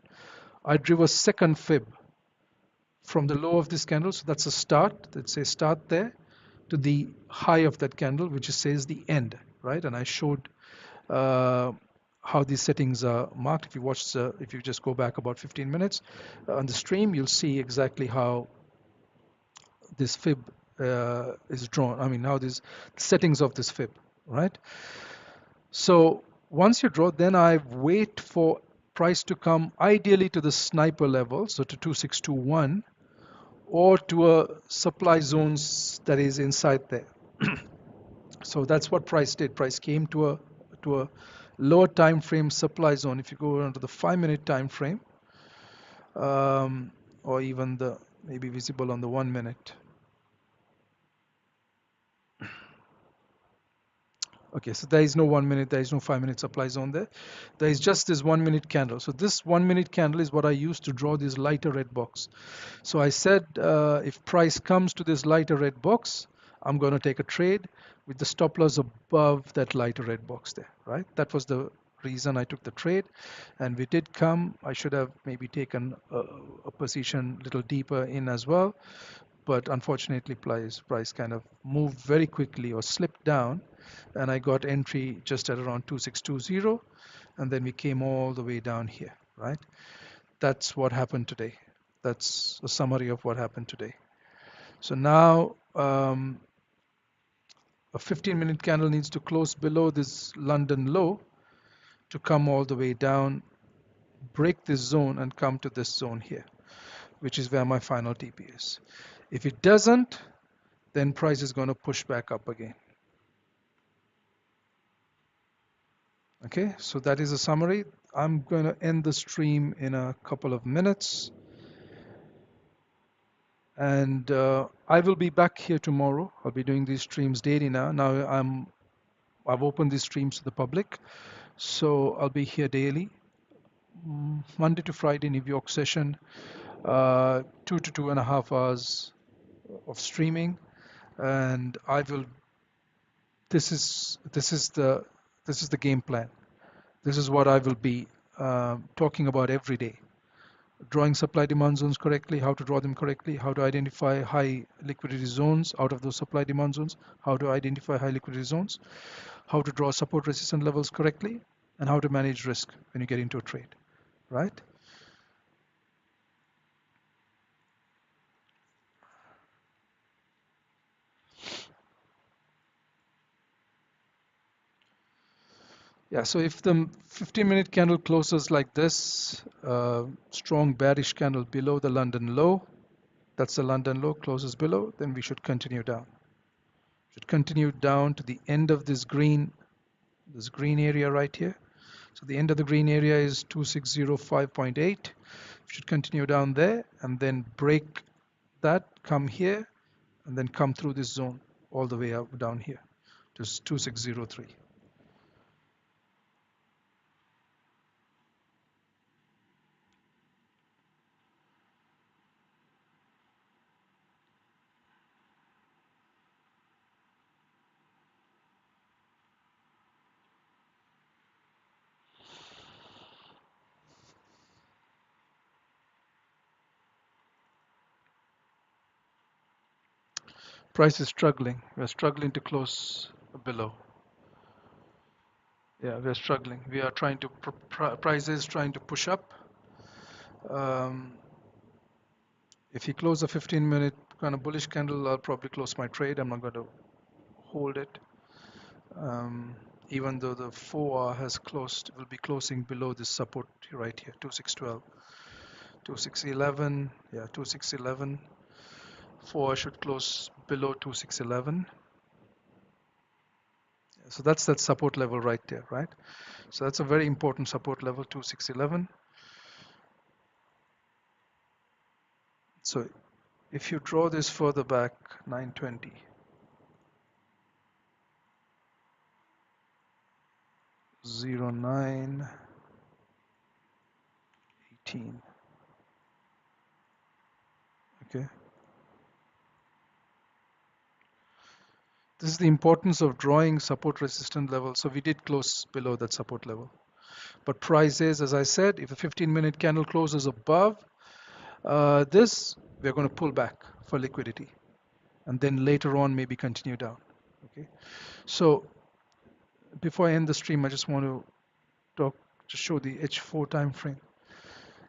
I drew a second fib from the low of this candle. So that's a start. Let's say start there to the high of that candle, which says the end, right? And I showed how these settings are marked. If you just go back about 15 minutes on the stream, you'll see exactly how this fib is drawn. I mean, how these settings of this fib, right? So once you draw, then I wait for price to come ideally to the sniper level, so to 2621, or to a supply zones that is inside there. So that's what price did. Price came to a lower time frame supply zone. If you go onto the 5-minute time frame, or even the maybe visible on the 1 minute. Okay, so there is no 1 minute, there is no 5-minute supply zone there. There is just this 1 minute candle. So this 1 minute candle is what I used to draw this lighter red box. So I said if price comes to this lighter red box, I'm going to take a trade with the stop loss above that lighter red box there, right? That was the reason I took the trade, and we did come. I should have maybe taken a position a little deeper in as well, but unfortunately price kind of moved very quickly or slipped down, and I got entry just at around 2620, and then we came all the way down here, right? That's what happened today. That's a summary of what happened today. So now a 15-minute candle needs to close below this London low to come all the way down, break this zone, and come to this zone here, which is where my final TP is. If it doesn't, then price is going to push back up again. Okay, so that is a summary. I'm going to end the stream in a couple of minutes, and I will be back here tomorrow. I'll be doing these streams daily now. I've opened these streams to the public, so I'll be here daily, Monday to Friday, New York session, 2 to 2.5 hours of streaming, and I will. This is the game plan. This is what I will be talking about every day. drawing supply demand zones correctly, how to draw them correctly, how to identify high liquidity zones out of those supply demand zones, how to identify high liquidity zones, how to draw support resistance levels correctly, and how to manage risk when you get into a trade, right? Yeah, so if the 15-minute candle closes like this, strong bearish candle below the London low, that's the London low, closes below, then we should continue down. Should continue down to the end of this green area right here. So the end of the green area is 2605.8. Should continue down there and then break that, come here, and then come through this zone all the way up down here to 2603. Price is struggling. We're struggling to close below. Yeah, we're struggling. We are trying to, price is trying to push up. Um, if you close a 15-minute kind of bullish candle, I'll probably close my trade. I'm not going to hold it. Um, Even though the 4 has closed, will be closing below this support right here, 2612, 2611, yeah, 2611. 4 should close below 2611. So that's that support level right there, right? So that's a very important support level, 2611. So if you draw this further back, 920, 09, 18, okay? This is the importance of drawing support resistance level. So we did close below that support level. But price is, as I said, if a 15-minute candle closes above this, we're going to pull back for liquidity. And then later on, maybe continue down, okay? So before I end the stream, I just want to show the H4 time frame.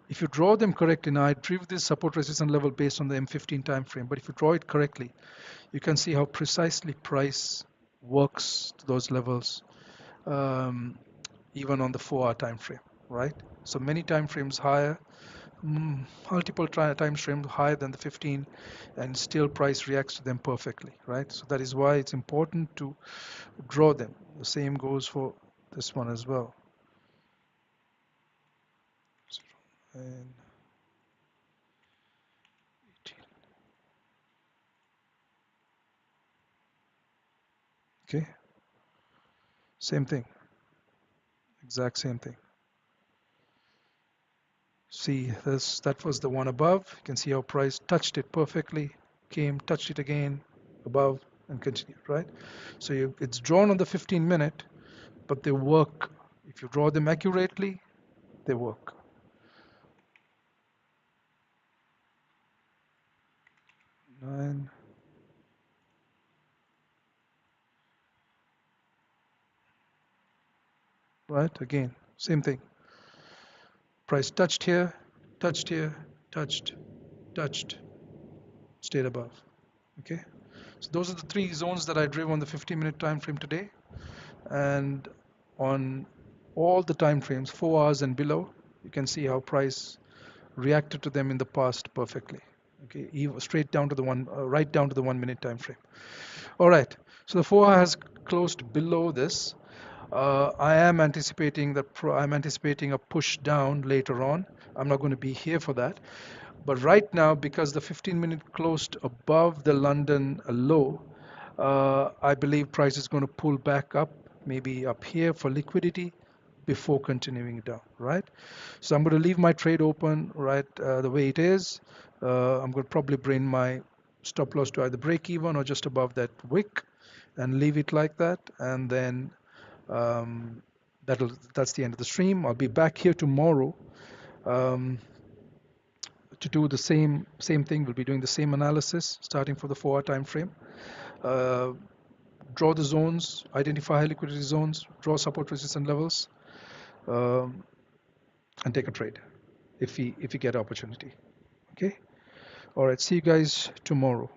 If you draw them correctly, now I drew this support resistance level based on the M15 time frame, but if you draw it correctly, you can see how precisely price works to those levels, even on the 4-hour time frame, right? So many time frames higher, multiple time frames higher than the 15, and still price reacts to them perfectly, right? So that is why it's important to draw them. The same goes for this one as well. And okay, same thing, exact same thing. See, that was the one above. You can see how price touched it perfectly, came, touched it again, above, and continued, right? So it's drawn on the 15-minute, but they work. If you draw them accurately, they work. 9, right? Again, same thing. Price touched here, touched, stayed above. Okay, so those are the 3 zones that I drew on the 15-minute time frame today, and on all the time frames, 4 hours and below, you can see how price reacted to them in the past perfectly. Okay, straight down to the right down to the 1-minute time frame. All right, so the 4 hour has closed below this. I am anticipating a push down later on. I'm not going to be here for that. But right now, because the 15-minute closed above the London low, I believe price is going to pull back up, maybe up here for liquidity before continuing down, right? So I'm going to leave my trade open, right, the way it is. I'm going to probably bring my stop loss to either break even or just above that wick and leave it like that. And then that's the end of the stream. I'll be back here tomorrow. Um, to do the same thing. We'll be doing the same analysis starting for the 4-hour time frame. Draw the zones, identify high liquidity zones, draw support resistance levels, um, and take a trade if we get opportunity. Okay. All right. See you guys tomorrow.